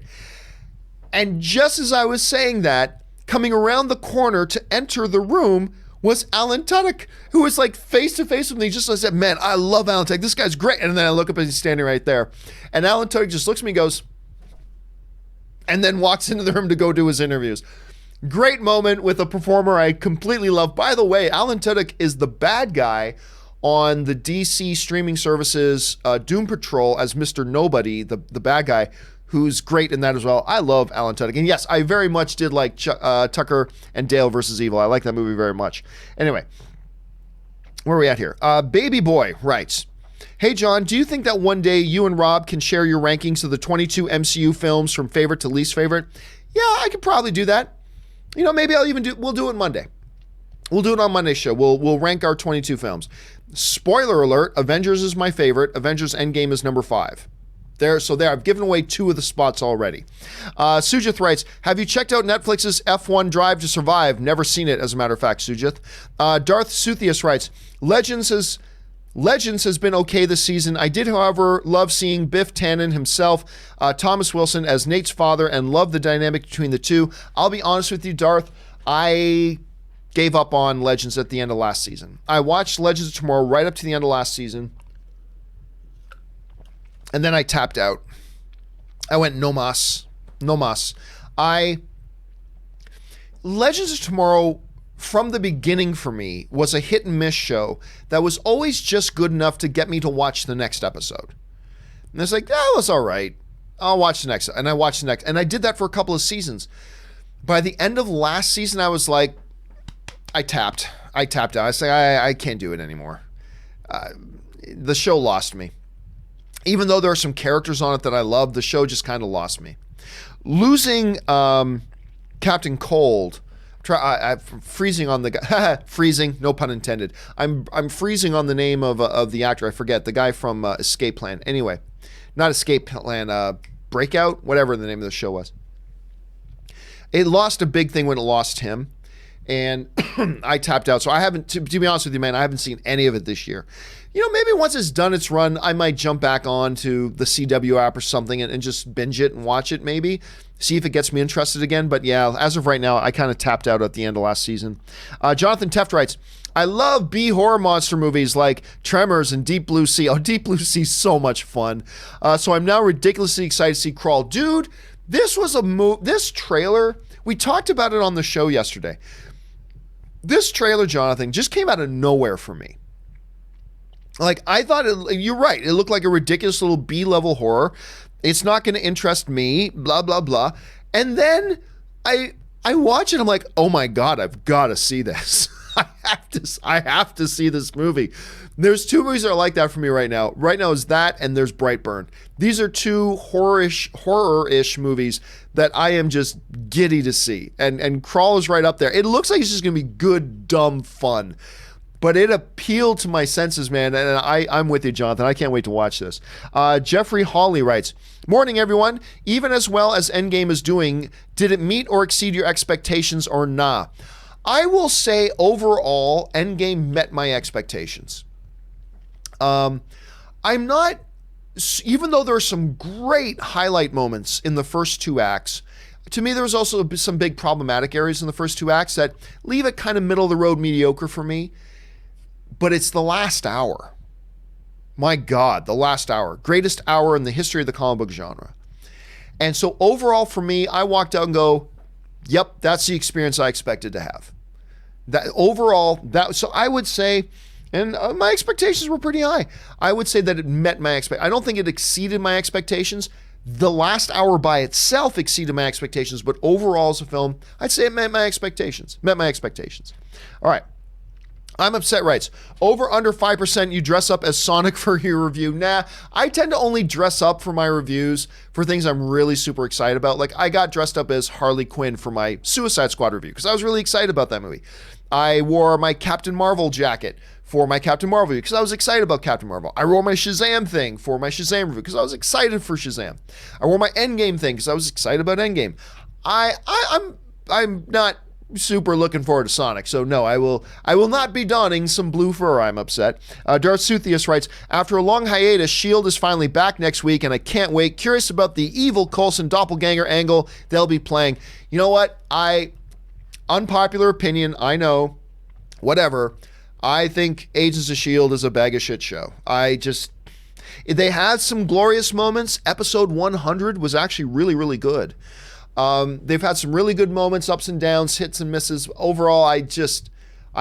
And just as I was saying that, coming around the corner to enter the room was Alan Tudyk, who was like face to face with me. Just like I said, man, I love Alan Tudyk. This guy's great. And then I look up and he's standing right there. And Alan Tudyk just looks at me and goes, and then walks into the room to go do his interviews. Great moment with a performer I completely love. By the way, Alan Tudyk is the bad guy on the DC streaming services Doom Patrol as Mr. Nobody, the bad guy, who's great in that as well. I love Alan Tudyk. And yes, I very much did like Tucker and Dale versus Evil. I like that movie very much. Anyway, where are we at here? Baby Boy writes, hey, John, do you think that one day you and Rob can share your rankings of the 22 MCU films from favorite to least favorite? Yeah, I could probably do that. Maybe we'll do it Monday. We'll do it on Monday's show. We'll rank our 22 films. Spoiler alert, Avengers is my favorite. Avengers Endgame is number 5. There, I've given away 2 of the spots already. Sujith writes, have you checked out Netflix's F1 Drive to Survive? Never seen it, as a matter of fact, Sujith. Darth Suthius writes, Legends has been okay this season. I did, however, love seeing Biff Tannen himself, Thomas Wilson as Nate's father, and love the dynamic between the two. I'll be honest with you, Darth, I gave up on Legends at the end of last season. I watched Legends of Tomorrow right up to the end of last season, and then I tapped out. I went no mas. Legends of Tomorrow, from the beginning for me, was a hit and miss show that was always just good enough to get me to watch the next episode. And it's like, that was all right. I'll watch the next. And I watched the next. And I did that for a couple of seasons. By the end of last season, I was like, I tapped out. I say, I can't do it anymore. The show lost me. Even though there are some characters on it that I love, the show just kind of lost me. Losing Captain Cold, I'm freezing on the guy. Freezing, no pun intended. I'm freezing on the name of the actor. I forget, the guy from Escape Plan. Anyway, not Escape Plan, Breakout, whatever the name of the show was. It lost a big thing when it lost him, and I tapped out. So I haven't, to be honest with you, man, I haven't seen any of it this year. Maybe once it's done its run, I might jump back on to the CW app or something and just binge it and watch it maybe. See if it gets me interested again. But yeah, as of right now, I kind of tapped out at the end of last season. Jonathan Teft writes, I love B horror monster movies like Tremors and Deep Blue Sea. Oh, Deep Blue Sea is so much fun. So I'm now ridiculously excited to see Crawl. Dude, this was this trailer, we talked about it on the show yesterday. This trailer, Jonathan, just came out of nowhere for me. Like, I thought, you're right, it looked like a ridiculous little B-level horror. It's not going to interest me, blah, blah, blah. And then I watch it, I'm like, oh my God, I've got to see this. I have to see this movie. There's 2 movies that are like that for me right now. Right now is that, and there's Brightburn. These are 2 horror-ish movies that I am just giddy to see. And Crawl is right up there. It looks like it's just going to be good, dumb fun. But it appealed to my senses, man, and I'm with you, Jonathan. I can't wait to watch this. Jeffrey Hawley writes, morning, everyone. Even as well as Endgame is doing, did it meet or exceed your expectations or nah? I will say, overall, Endgame met my expectations. I'm not, even though there are some great highlight moments in the first 2 acts, to me, there was also some big problematic areas in the first 2 acts that leave it kind of middle-of-the-road mediocre for me. But it's the last hour. My God, the last hour. Greatest hour in the history of the comic book genre. And so overall for me, I walked out and go, yep, that's the experience I expected to have. So I would say, and my expectations were pretty high. I would say that it met my expectations. I don't think it exceeded my expectations. The last hour by itself exceeded my expectations, but overall as a film, I'd say it met my expectations. All right. I'm Upset writes, over under 5% you dress up as Sonic for your review. Nah, I tend to only dress up for my reviews for things I'm really super excited about. Like, I got dressed up as Harley Quinn for my Suicide Squad review because I was really excited about that movie. I wore my Captain Marvel jacket for my Captain Marvel review because I was excited about Captain Marvel. I wore my Shazam thing for my Shazam review because I was excited for Shazam. I wore my Endgame thing because I was excited about Endgame. I'm not super looking forward to Sonic, so no, I will not be donning some blue fur. I'm upset. Darth Suthius writes, after a long hiatus, S.H.I.E.L.D. is finally back next week, and I can't wait. Curious about the evil Coulson doppelganger angle they'll be playing. You know what? Unpopular opinion, I know, whatever. I think Agents of S.H.I.E.L.D. is a bag of shit show. They had some glorious moments. Episode 100 was actually really, really good. They've had some really good moments, ups and downs, hits and misses. Overall, I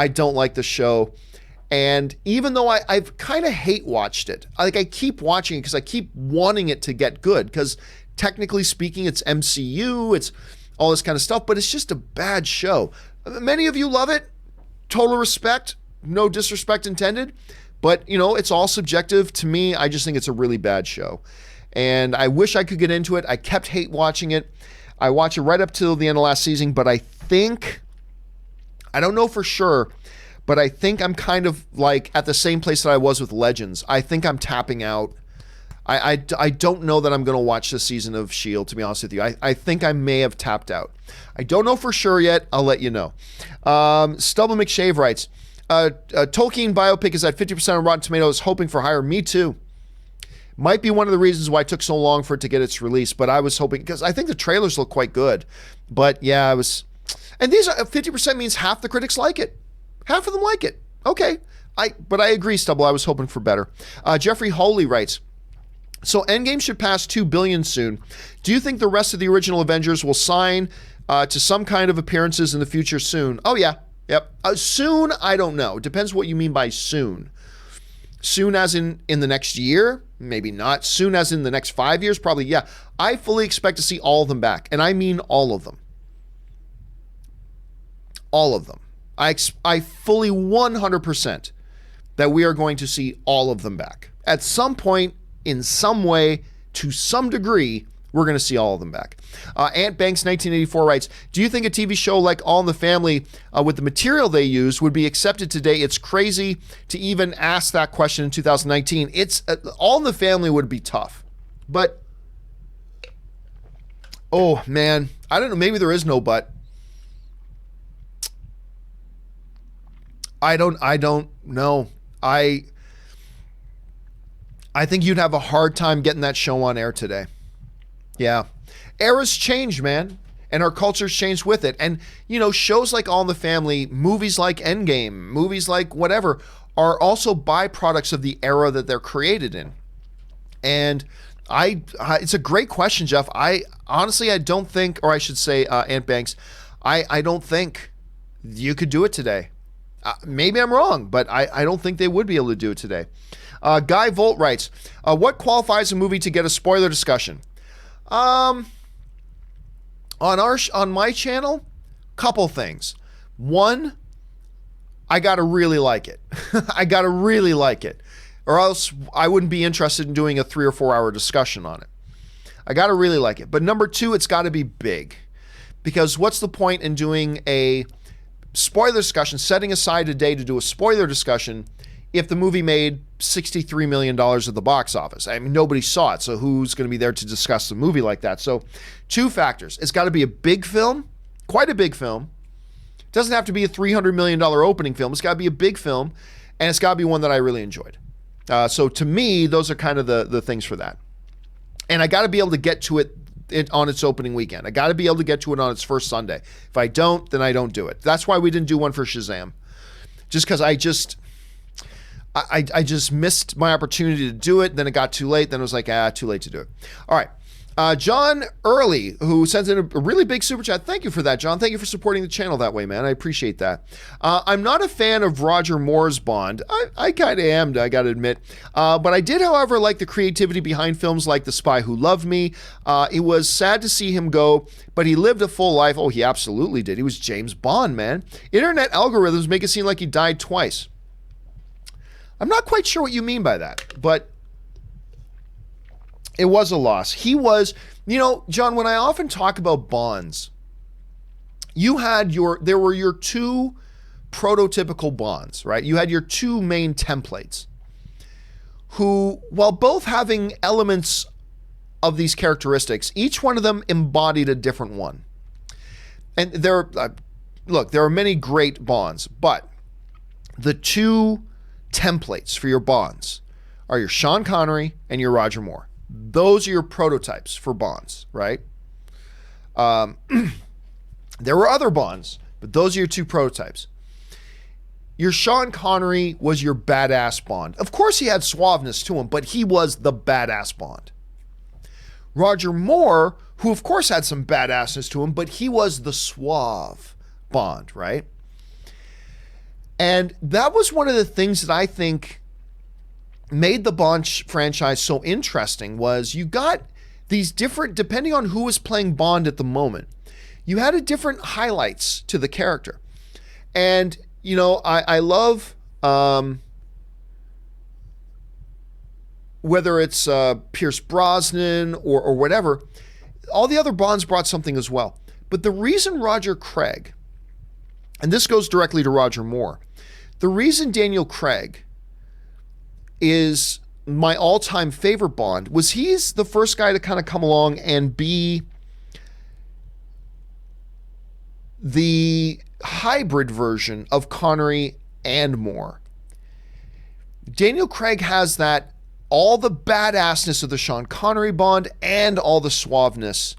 don't like the show. And even though I've kind of hate watched it, I keep watching it because I keep wanting it to get good because technically speaking, it's MCU, it's all this kind of stuff, but it's just a bad show. Many of you love it. Total respect, no disrespect intended, but it's all subjective. To me, I just think it's a really bad show. And I wish I could get into it. I kept hate watching it. I watched it right up till the end of last season, but I don't know for sure, but I think I'm kind of like at the same place that I was with Legends. I think I'm tapping out. I don't know that I'm going to watch this season of S.H.I.E.L.D., to be honest with you. I think I may have tapped out. I don't know for sure yet. I'll let you know. Stubble McShave writes, Tolkien biopic is at 50% on Rotten Tomatoes, hoping for higher. Me too. Might be one of the reasons why it took so long for it to get its release, but I was hoping, because I think the trailers look quite good. But yeah, and these are 50% means half the critics like it. Half of them like it. Okay. But I agree, Stubble. I was hoping for better. Jeffrey Holy writes, so Endgame should pass 2 billion soon. Do you think the rest of the original Avengers will sign to some kind of appearances in the future soon? Oh, yeah. Yep. Soon, I don't know. It depends what you mean by soon. Soon as in the next year? Maybe not. Soon as in the next 5 years? Probably, yeah. I fully expect to see all of them back. And I mean all of them. All of them. I fully 100% that we are going to see all of them back. At some point, in some way, to some degree, we're going to see all of them back. Ant Banks 1984 writes, do you think a TV show like All in the Family with the material they use would be accepted today? It's crazy to even ask that question in 2019. It's All in the Family would be tough. But, oh man, I don't know. Maybe there is no but. I don't know. I think you'd have a hard time getting that show on air today. Yeah. Eras change, man. And our culture's changed with it. And, shows like All in the Family, movies like Endgame, movies like whatever, are also byproducts of the era that they're created in. And it's a great question, Jeff. I don't think, or I should say, Ant Banks, I don't think you could do it today. Maybe I'm wrong, but I don't think they would be able to do it today. Guy Volt writes, what qualifies a movie to get a spoiler discussion? On my channel, couple things. One, I gotta really like it. I gotta really like it, or else I wouldn't be interested in doing a 3 or 4 hour discussion on it. I gotta really like it. But number two, it's gotta be big, because what's the point in doing a spoiler discussion, setting aside a day to do a spoiler discussion, if the movie made $63 million at the box office? I mean, nobody saw it, so who's going to be there to discuss a movie like that? So, two factors. It's got to be a big film, quite a big film. It doesn't have to be a $300 million opening film. It's got to be a big film, and it's got to be one that I really enjoyed. So, to me, those are kind of the things for that. And I got to be able to get to it on its opening weekend. I got to be able to get to it on its first Sunday. If I don't, then I don't do it. That's why we didn't do one for Shazam. Just because I just missed my opportunity to do it. Then it got too late. Then it was like, too late to do it. All right. John Early, who sends in a really big super chat. Thank you for that, John. Thank you for supporting the channel that way, man. I appreciate that. I'm not a fan of Roger Moore's Bond. I kind of am, I got to admit. But I did, however, like the creativity behind films like The Spy Who Loved Me. It was sad to see him go, but he lived a full life. Oh, he absolutely did. He was James Bond, man. Internet algorithms make it seem like he died twice. I'm not quite sure what you mean by that, but it was a loss. He was, John, when I often talk about Bonds, there were your two prototypical Bonds, right? You had your two main templates who, while both having elements of these characteristics, each one of them embodied a different one. And there are many great Bonds, but the two templates for your Bonds are your Sean Connery and your Roger Moore. Those are your prototypes for Bonds, right? There were other Bonds, but those are your two prototypes. Your Sean Connery was your badass Bond. Of course, he had suaveness to him, but he was the badass Bond. Roger Moore, who of course had some badassness to him, but he was the suave Bond, right? And that was one of the things that I think made the Bond franchise so interesting, was you got these different, depending on who was playing Bond at the moment, you had a different highlights to the character. And, I love, whether it's Pierce Brosnan or whatever, all the other Bonds brought something as well. But the reason Roger Craig, and this goes directly to Roger Moore, the reason Daniel Craig is my all-time favorite Bond was he's the first guy to kind of come along and be the hybrid version of Connery and Moore. Daniel Craig has that, all the badassness of the Sean Connery Bond and all the suaveness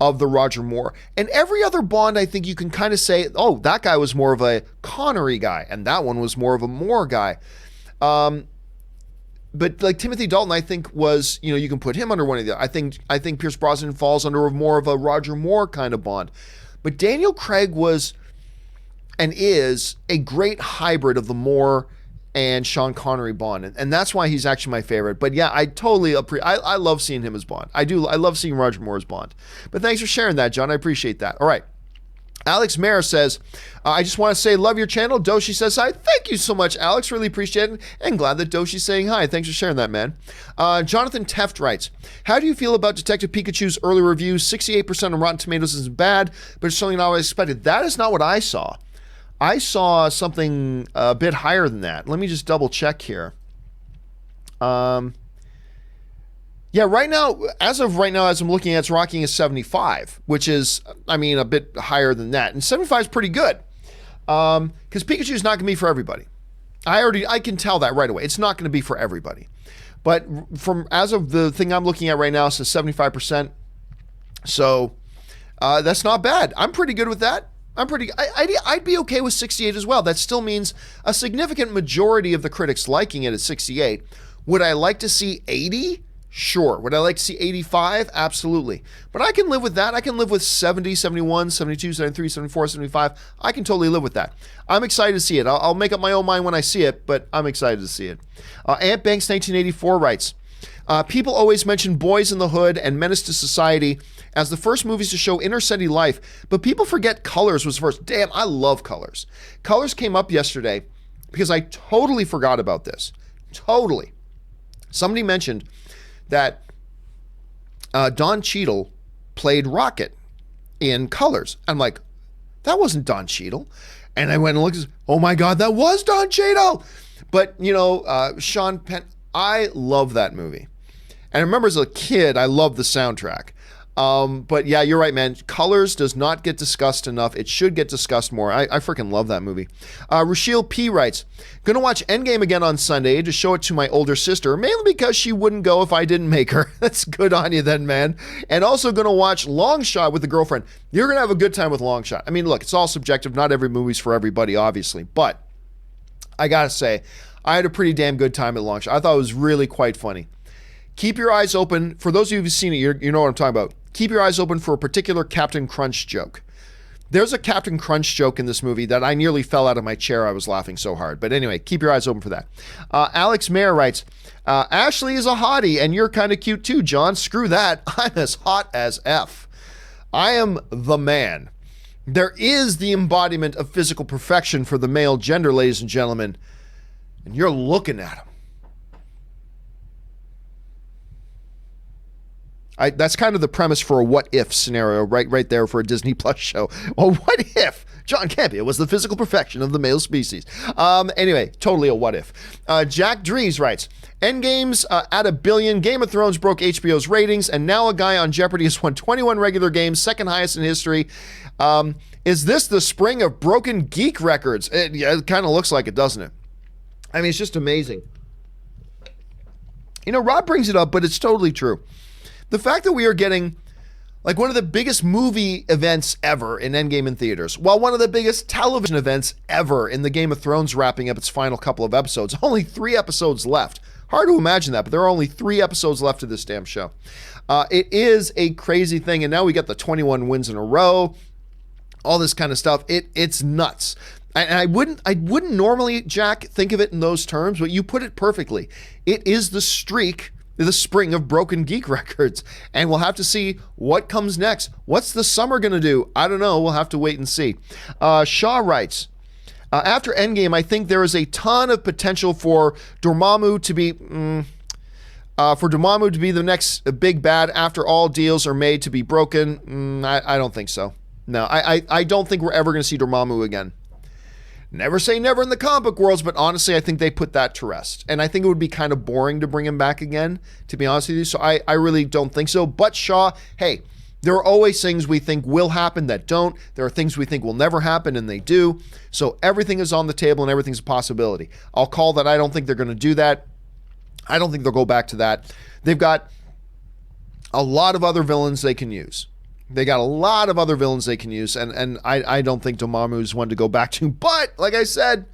of the Roger Moore. And every other Bond, I think you can kind of say, oh, that guy was more of a Connery guy, and that one was more of a Moore guy. But like Timothy Dalton, I think was, you can put him under one of the, I think Pierce Brosnan falls under more of a Roger Moore kind of Bond. But Daniel Craig was and is a great hybrid of the Moore and Sean Connery Bond. And that's why he's actually my favorite. But yeah, I totally I love seeing him as Bond. I love seeing Roger Moore as Bond. But thanks for sharing that, John. I appreciate that. All right. Alex Mayer says, I just want to say, love your channel. Doshi says hi. Thank you so much, Alex. Really appreciate it. And glad that Doshi's saying hi. Thanks for sharing that, man. Jonathan Teft writes, how do you feel about Detective Pikachu's early reviews? 68% on Rotten Tomatoes isn't bad, but it's something I always expected. That is not what I saw. I saw something a bit higher than that. Let me just double check here. Yeah, as I'm looking at, it's rocking a 75, which is, a bit higher than that. And 75 is pretty good. Because Pikachu is not going to be for everybody. I can tell that right away. It's not going to be for everybody. But as of the thing I'm looking at right now, it says 75%. So that's not bad. I'm pretty good with that. I'd be okay with 68 as well. That still means a significant majority of the critics liking it at 68. Would I like to see 80? Sure. Would I like to see 85? Absolutely. But I can live with that. I can live with 70, 71, 72, 73, 74, 75. I can totally live with that. I'm excited to see it. I'll make up my own mind when I see it, but I'm excited to see it. Ant Banks 1984 writes, people always mention Boys in the Hood and Menace to Society as the first movies to show inner city life, but people forget Colors was first. Damn, I love Colors. Colors came up yesterday because I totally forgot about this. Totally. Somebody mentioned that Don Cheadle played Rocket in Colors. I'm like, that wasn't Don Cheadle. And I went and looked, oh my God, that was Don Cheadle. But, Sean Penn, I love that movie. And I remember as a kid, I loved the soundtrack. But yeah, you're right, man. Colors does not get discussed enough. It should get discussed more. I freaking love that movie. Rochelle P. writes, gonna watch Endgame again on Sunday to show it to my older sister, mainly because she wouldn't go if I didn't make her. That's good on you then, man. And also gonna watch Long Shot with the girlfriend. You're gonna have a good time with Long Shot. Look, it's all subjective. Not every movie's for everybody, obviously. But I gotta say, I had a pretty damn good time at Long Shot. I thought it was really quite funny. Keep your eyes open. For those of you who've seen it, you know what I'm talking about. Keep your eyes open for a particular Captain Crunch joke. There's a Captain Crunch joke in this movie that I nearly fell out of my chair. I was laughing so hard. But anyway, keep your eyes open for that. Alex Mayer writes, Ashley is a hottie, and you're kind of cute too, John. Screw that. I'm as hot as F. I am the man. There is the embodiment of physical perfection for the male gender, ladies and gentlemen. And you're looking at him. That's kind of the premise for a what if scenario right there for a Disney Plus show. Well, what if John Campea was the physical perfection of the male species? Anyway, totally a what if. Jack Dries writes, Endgame's at $1 billion. Game of Thrones broke HBO's ratings, and now a guy on Jeopardy has won 21 regular games, second highest in history. Is this the spring of broken geek records? It kind of looks like it, doesn't it? It's just amazing. Rob brings it up, but it's totally true. The fact that we are getting like one of the biggest movie events ever in Endgame in theaters, while one of the biggest television events ever in the Game of Thrones wrapping up its final couple of episodes. Only 3 episodes left. Hard to imagine that, but there are only 3 episodes left of this damn show. It is a crazy thing, and now we got the 21 wins in a row, all this kind of stuff. It's nuts. And I wouldn't normally, Jack, think of it in those terms, but you put it perfectly. It is the streak the spring of Broken Geek records. And we'll have to see what comes next. What's the summer going to do? I don't know. We'll have to wait and see. Shaw writes, after Endgame, I think there is a ton of potential for Dormammu to be... the next big bad after all deals are made to be broken. I don't think so. No, I don't think we're ever going to see Dormammu again. Never say never in the comic book worlds, but honestly, I think they put that to rest. And I think it would be kind of boring to bring him back again, to be honest with you. So I really don't think so. But Shaw, hey, there are always things we think will happen that don't. There are things we think will never happen, and they do. So everything is on the table, and everything's a possibility. I'll call that. I don't think they're going to do that. I don't think they'll go back to that. They've got a lot of other villains they can use. And I don't think Dormammu is one to go back to. But, like I said,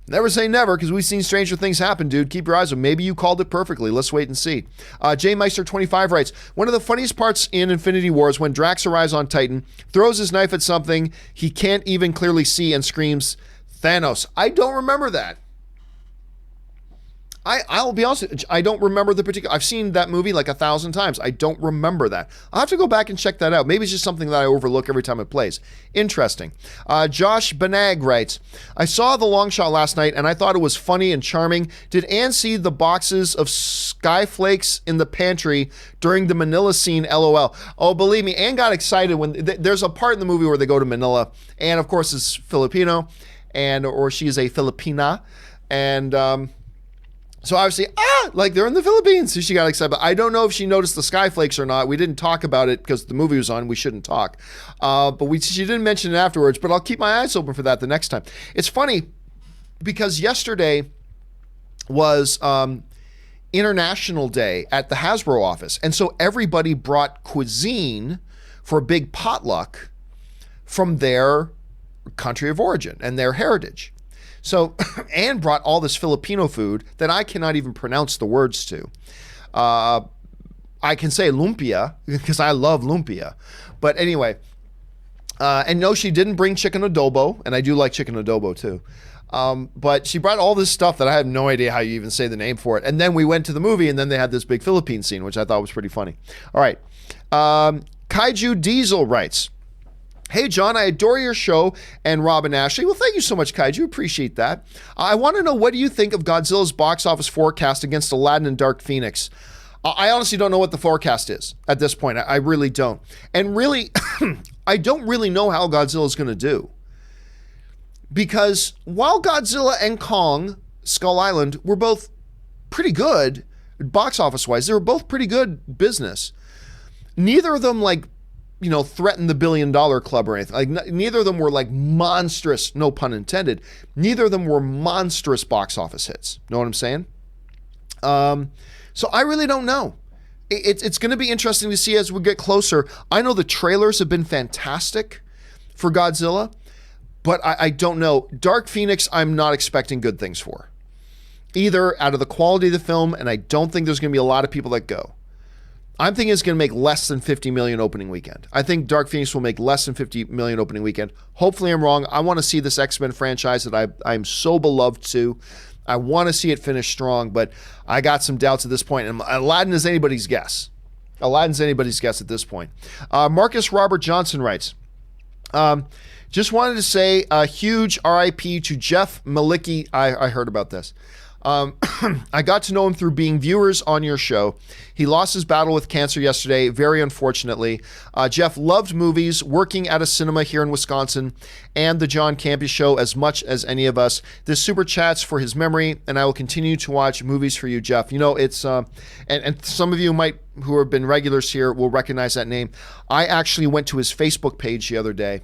never say never, because we've seen stranger things happen, dude. Keep your eyes open. Maybe you called it perfectly. Let's wait and see. J Meister25 writes, one of the funniest parts in Infinity War is when Drax arrives on Titan, throws his knife at something he can't even clearly see, and screams, Thanos. I don't remember that. I'll be honest, I don't remember the particular... I've seen that movie like 1,000 times. I don't remember that. I'll have to go back and check that out. Maybe it's just something that I overlook every time it plays. Interesting. Josh Banag writes, I saw The Long Shot last night and I thought it was funny and charming. Did Anne see the boxes of Skyflakes in the pantry during the Manila scene? LOL. Oh, believe me, Anne got excited when... There's a part in the movie where they go to Manila. Anne, of course, is Filipino, or she is a Filipina. And... So obviously, like they're in the Philippines. So she got excited. But I don't know if she noticed the Skyflakes or not. We didn't talk about it because the movie was on. We shouldn't talk. She didn't mention it afterwards. But I'll keep my eyes open for that the next time. It's funny because yesterday was International Day at the Hasbro office. And so everybody brought cuisine for a big potluck from their country of origin and their heritage. So Anne brought all this Filipino food that I cannot even pronounce the words to. I can say lumpia because I love lumpia. But anyway, and no, she didn't bring chicken adobo, and I do like chicken adobo too. But she brought all this stuff that I have no idea how you even say the name for it. And then we went to the movie, and then they had this big Philippine scene, which I thought was pretty funny. All right. Kaiju Diesel writes, hey, John, I adore your show and Rob and Ashley. Well, thank you so much, Kaiju. Appreciate that. I want to know, what do you think of Godzilla's box office forecast against Aladdin and Dark Phoenix? I honestly don't know what the forecast is at this point. I really don't. And really, I don't really know how Godzilla is going to do. Because while Godzilla and Kong, Skull Island, were both pretty good, box office-wise, they were both pretty good business. Neither of them, threaten the $1 billion club or anything. Neither of them were monstrous, no pun intended. Neither of them were monstrous box office hits. Know what I'm saying? So I really don't know. It's going to be interesting to see as we get closer. I know the trailers have been fantastic for Godzilla, but I don't know. Dark Phoenix, I'm not expecting good things for. Either out of the quality of the film, and I don't think there's going to be a lot of people that go. I'm thinking it's going to make less than 50 million opening weekend. I think Dark Phoenix will make less than 50 million opening weekend. Hopefully I'm wrong. I want to see this X-Men franchise that I'm so beloved to. I want to see it finish strong, but I got some doubts at this point. And Aladdin is anybody's guess. Aladdin's anybody's guess at this point. Marcus Robert Johnson writes, just wanted to say a huge RIP to Jeff Malicki. I heard about this. I got to know him through being viewers on your show. He lost his battle with cancer yesterday, very unfortunately. Jeff loved movies, working at a cinema here in Wisconsin, and the John Campea Show as much as any of us. This super chat's for his memory, and I will continue to watch movies for you, Jeff. It's and some of you who have been regulars here will recognize that name. I actually went to his Facebook page the other day,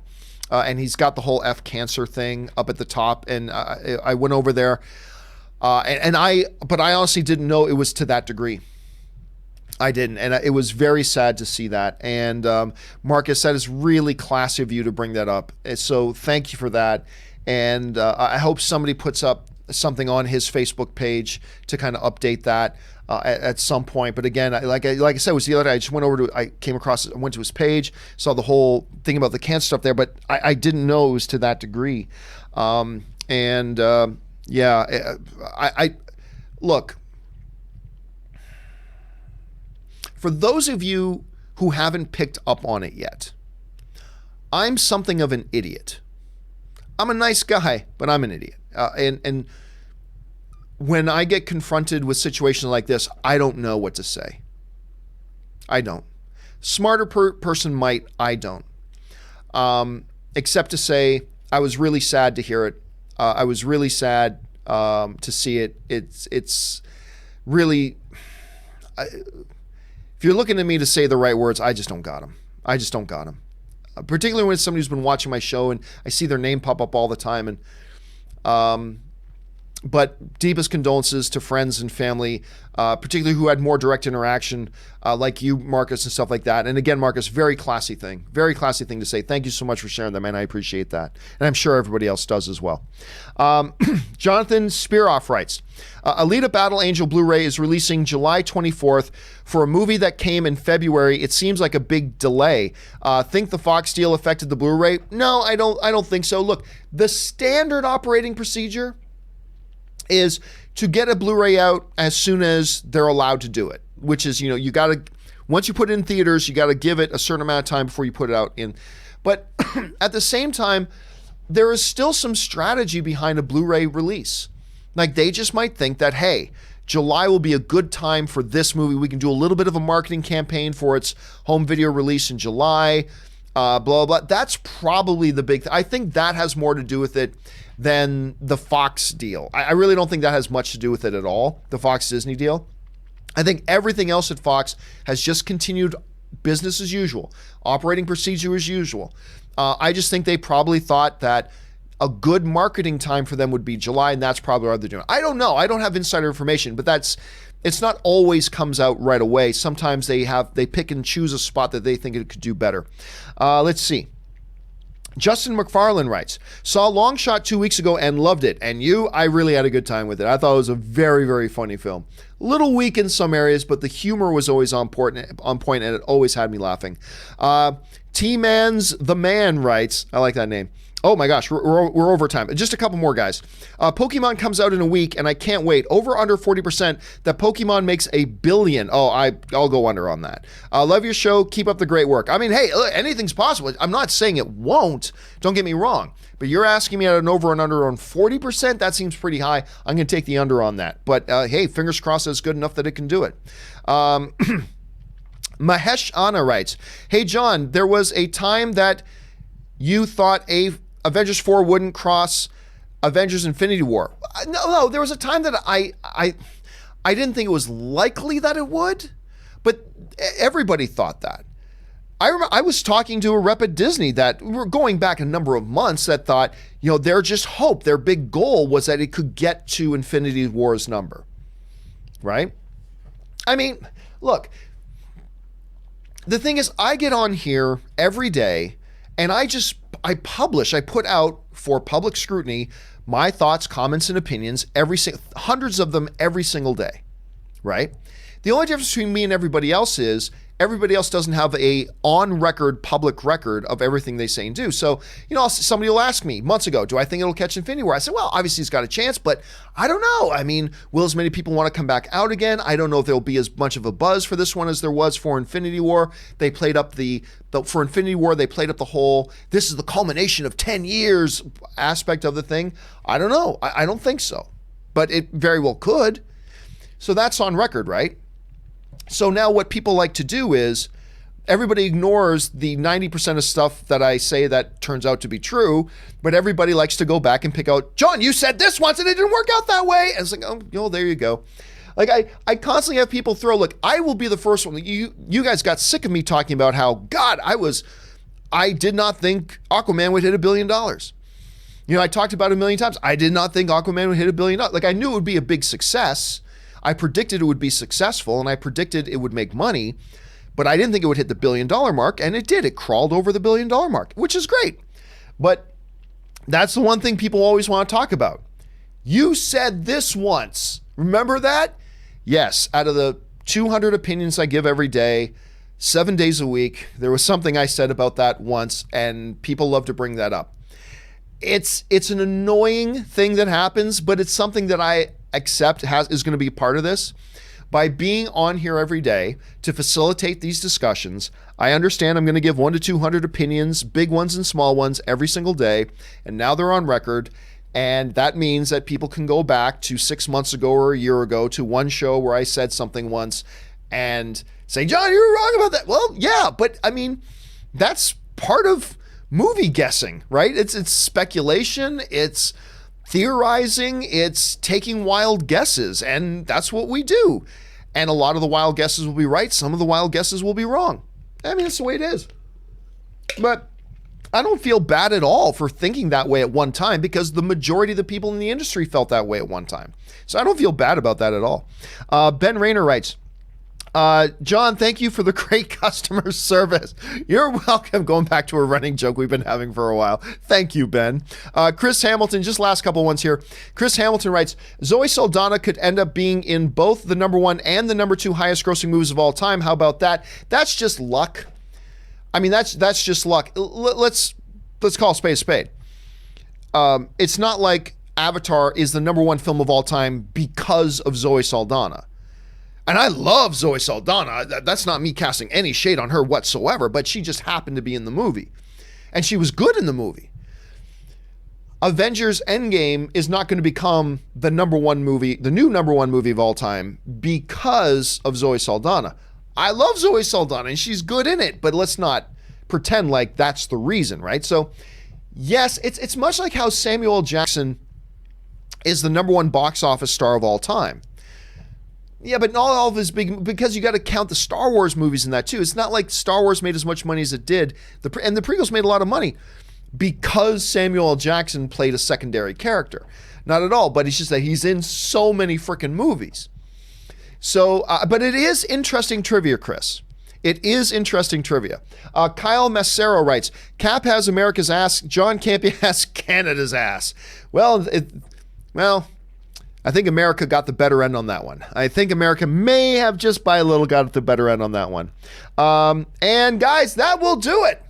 and he's got the whole F cancer thing up at the top, and I went over there. But I honestly didn't know it was to that degree. I didn't, and it was very sad to see that. And Marcus, that is really classy of you to bring that up. So thank you for that. And I hope somebody puts up something on his Facebook page to kind of update that at some point. But again, like I said, it was the other day. I went to his page, saw the whole thing about the cancer stuff there, but I didn't know it was to that degree. Yeah, I look, For those of you who haven't picked up on it yet, I'm something of an idiot. I'm a nice guy, but I'm an idiot. And when I get confronted with situations like this, I don't know what to say. I don't. Smarter person might, I don't. Except to say, I was really sad to hear it. I was really sad to see it. It's really... if you're looking at me to say the right words, I just don't got them. I just don't got them. Particularly when it's somebody who's been watching my show and I see their name pop up all the time. And but deepest condolences to friends and family, particularly who had more direct interaction, like you, Marcus, and stuff like that. And again, Marcus, very classy thing to say. Thank you so much for sharing that, man. I appreciate that. And I'm sure everybody else does as well. Jonathan Spearoff writes, Alita Battle Angel Blu-ray is releasing July 24th for a movie that came in February. It seems like a big delay. Think the Fox deal affected the Blu-ray? No, I don't think so. Look, the standard operating procedure is to get a Blu-ray out as soon as they're allowed to do it, which is, you got to, once you put it in theaters, you got to give it a certain amount of time before you put it out in. But at the same time, there is still some strategy behind a Blu-ray release. Like, they just might think that, hey, July will be a good time for this movie. We can do a little bit of a marketing campaign for its home video release in July, blah, blah, blah. That's probably the big thing. I think that has more to do with it than the Fox deal. I really don't think that has much to do with it at all, the Fox-Disney deal. I think everything else at Fox has just continued business as usual, operating procedure as usual. I just think they probably thought that a good marketing time for them would be July, and that's probably what they're doing. I don't know. I don't have insider information, but it's not always comes out right away. Sometimes they pick and choose a spot that they think it could do better. Let's see. Justin McFarlane writes, saw Long Shot 2 weeks ago and loved it. And I really had a good time with it. I thought it was a very, very funny film. A little weak in some areas, but the humor was always on point, and it always had me laughing. T-Man's The Man writes, I like that name. Oh my gosh, we're over time. Just a couple more, guys. Pokemon comes out in a week, and I can't wait. Over under 40% that Pokemon makes $1 billion. Oh, I'll go under on that. Love your show. Keep up the great work. I mean, hey, look, anything's possible. I'm not saying it won't. Don't get me wrong. But you're asking me at an over and under on 40%? That seems pretty high. I'm going to take the under on that. But hey, fingers crossed it's good enough that it can do it. Mahesh Anna writes, hey, John, there was a time that you thought Avengers 4 wouldn't cross Avengers Infinity War. No, there was a time that I didn't think it was likely that it would, but everybody thought that. I remember I was talking to a rep at Disney that we're going back a number of months that thought, their just hope, their big goal was that it could get to Infinity War's number, right? I mean, look, the thing is, I get on here every day and I put out for public scrutiny my thoughts, comments, and opinions, hundreds of them every single day, right? The only difference between me and everybody else is everybody else doesn't have a on-record public record of everything they say and do. So, somebody will ask me months ago, do I think it'll catch Infinity War? I said, well, obviously it's got a chance, but I don't know. I mean, will as many people want to come back out again? I don't know if there'll be as much of a buzz for this one as there was for Infinity War. They played up for Infinity War, they played up the whole, this is the culmination of 10 years aspect of the thing. I don't know. I don't think so, but it very well could. So that's on record, right? So now what people like to do is everybody ignores the 90% of stuff that I say that turns out to be true, but everybody likes to go back and pick out, John, you said this once and it didn't work out that way. And it's like, oh, there you go. Like I constantly have people look, I will be the first one. You guys got sick of me talking about how, God, I did not think Aquaman would hit $1 billion. I talked about it a million times. I did not think Aquaman would hit $1 billion. Like, I knew it would be a big success. I predicted it would be successful, and I predicted it would make money, but I didn't think it would hit the $1 billion mark, and it did. It crawled over the $1 billion mark, which is great. But that's the one thing people always want to talk about. You said this once. Remember that? Yes, out of the 200 opinions I give every day, 7 days a week, there was something I said about that once, and people love to bring that up. It's an annoying thing that happens, but it's something that I accept is going to be part of this. by being on here every day to facilitate these discussions. I understand I'm going to give 100 to 200 opinions, big ones and small ones, every single day. And now they're on record. And that means that people can go back to 6 months ago or a year ago to one show where I said something once and say, John, you were wrong about that. Well, yeah, but I mean, that's part of movie guessing, right? It's speculation, it's theorizing, it's taking wild guesses, and that's what we do. And a lot of the wild guesses will be right, some of the wild guesses will be wrong. I mean, it's the way it is. But I don't feel bad at all for thinking that way at one time, because the majority of the people in the industry felt that way at one time. So I don't feel bad about that at all. Ben Rayner writes, John, thank you for the great customer service. You're welcome. Going back to a running joke we've been having for a while. Thank you, Ben. Chris Hamilton, just last couple ones here. Chris Hamilton writes, Zoe Saldana could end up being in both the #1 and the #2 highest grossing movies of all time. How about that? That's just luck. I mean, that's just luck. Let's call a spade a spade. It's not like Avatar is the #1 film of all time because of Zoe Saldana. And I love Zoe Saldana. That's not me casting any shade on her whatsoever, but she just happened to be in the movie. And she was good in the movie. Avengers Endgame is not going to become the #1 movie, the new #1 movie of all time, because of Zoe Saldana. I love Zoe Saldana and she's good in it, but let's not pretend like that's the reason, right? So yes, it's much like how Samuel L. Jackson is the #1 box office star of all time. Yeah, but not all of his big, because you got to count the Star Wars movies in that too. It's not like Star Wars made as much money as it did, and the prequels made a lot of money because Samuel L. Jackson played a secondary character. Not at all, but it's just that he's in so many freaking movies. So, but it is interesting trivia, Chris. It is interesting trivia. Kyle Massero writes, Cap has America's ass, John Campea has Canada's ass. Well, I think America got the better end on that one. I think America may have just by a little got the better end on that one. And guys, that will do it.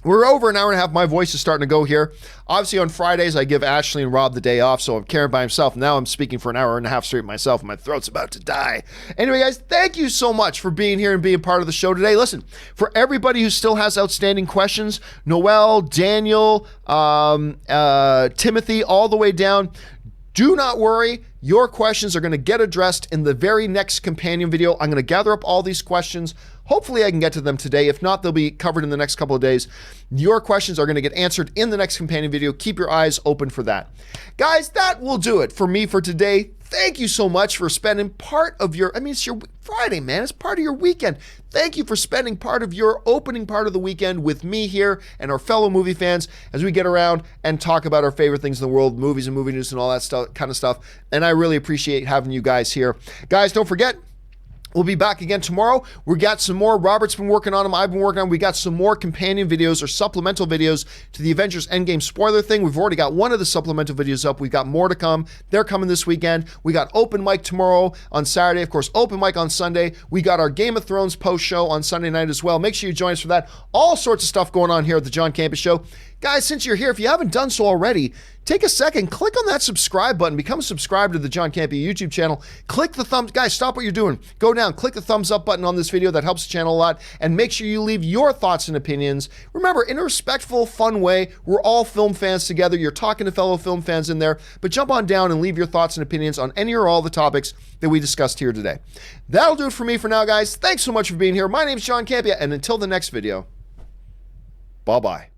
We're over an hour and a half. My voice is starting to go here. Obviously on Fridays, I give Ashley and Rob the day off, so I'm Karen by himself. Now I'm speaking for an hour and a half straight myself, and my throat's about to die. Anyway, guys, thank you so much for being here and being part of the show today. Listen, for everybody who still has outstanding questions, Noel, Daniel, Timothy, all the way down, do not worry. Your questions are going to get addressed in the very next companion video. I'm going to gather up all these questions. Hopefully I can get to them today. If not, they'll be covered in the next couple of days. Your questions are going to get answered in the next companion video. Keep your eyes open for that. Guys, that will do it for me for today. Thank you so much for spending part of your, it's your Friday, man. It's part of your weekend. Thank you for spending part of your opening part of the weekend with me here and our fellow movie fans as we get around and talk about our favorite things in the world, movies and movie news and all that stuff, kind of stuff. And I really appreciate having you guys here. Guys, don't forget, we'll be back again tomorrow. We got some more. Robert's been working on them. I've been working on them. We got some more companion videos or supplemental videos to the Avengers Endgame spoiler thing. We've already got one of the supplemental videos up. We've got more to come. They're coming this weekend. We got open mic tomorrow on Saturday. Of course, open mic on Sunday. We got our Game of Thrones post show on Sunday night as well. Make sure you join us for that. All sorts of stuff going on here at the John Campea Show. Guys, since you're here, if you haven't done so already, take a second, click on that subscribe button, become a subscriber to the John Campea YouTube channel. Click the thumbs, guys, stop what you're doing. Go down, click the thumbs up button on this video. That helps the channel a lot. And make sure you leave your thoughts and opinions. Remember, in a respectful, fun way, we're all film fans together. You're talking to fellow film fans in there, but jump on down and leave your thoughts and opinions on any or all the topics that we discussed here today. That'll do it for me for now, guys. Thanks so much for being here. My name's John Campea, and until the next video, bye-bye.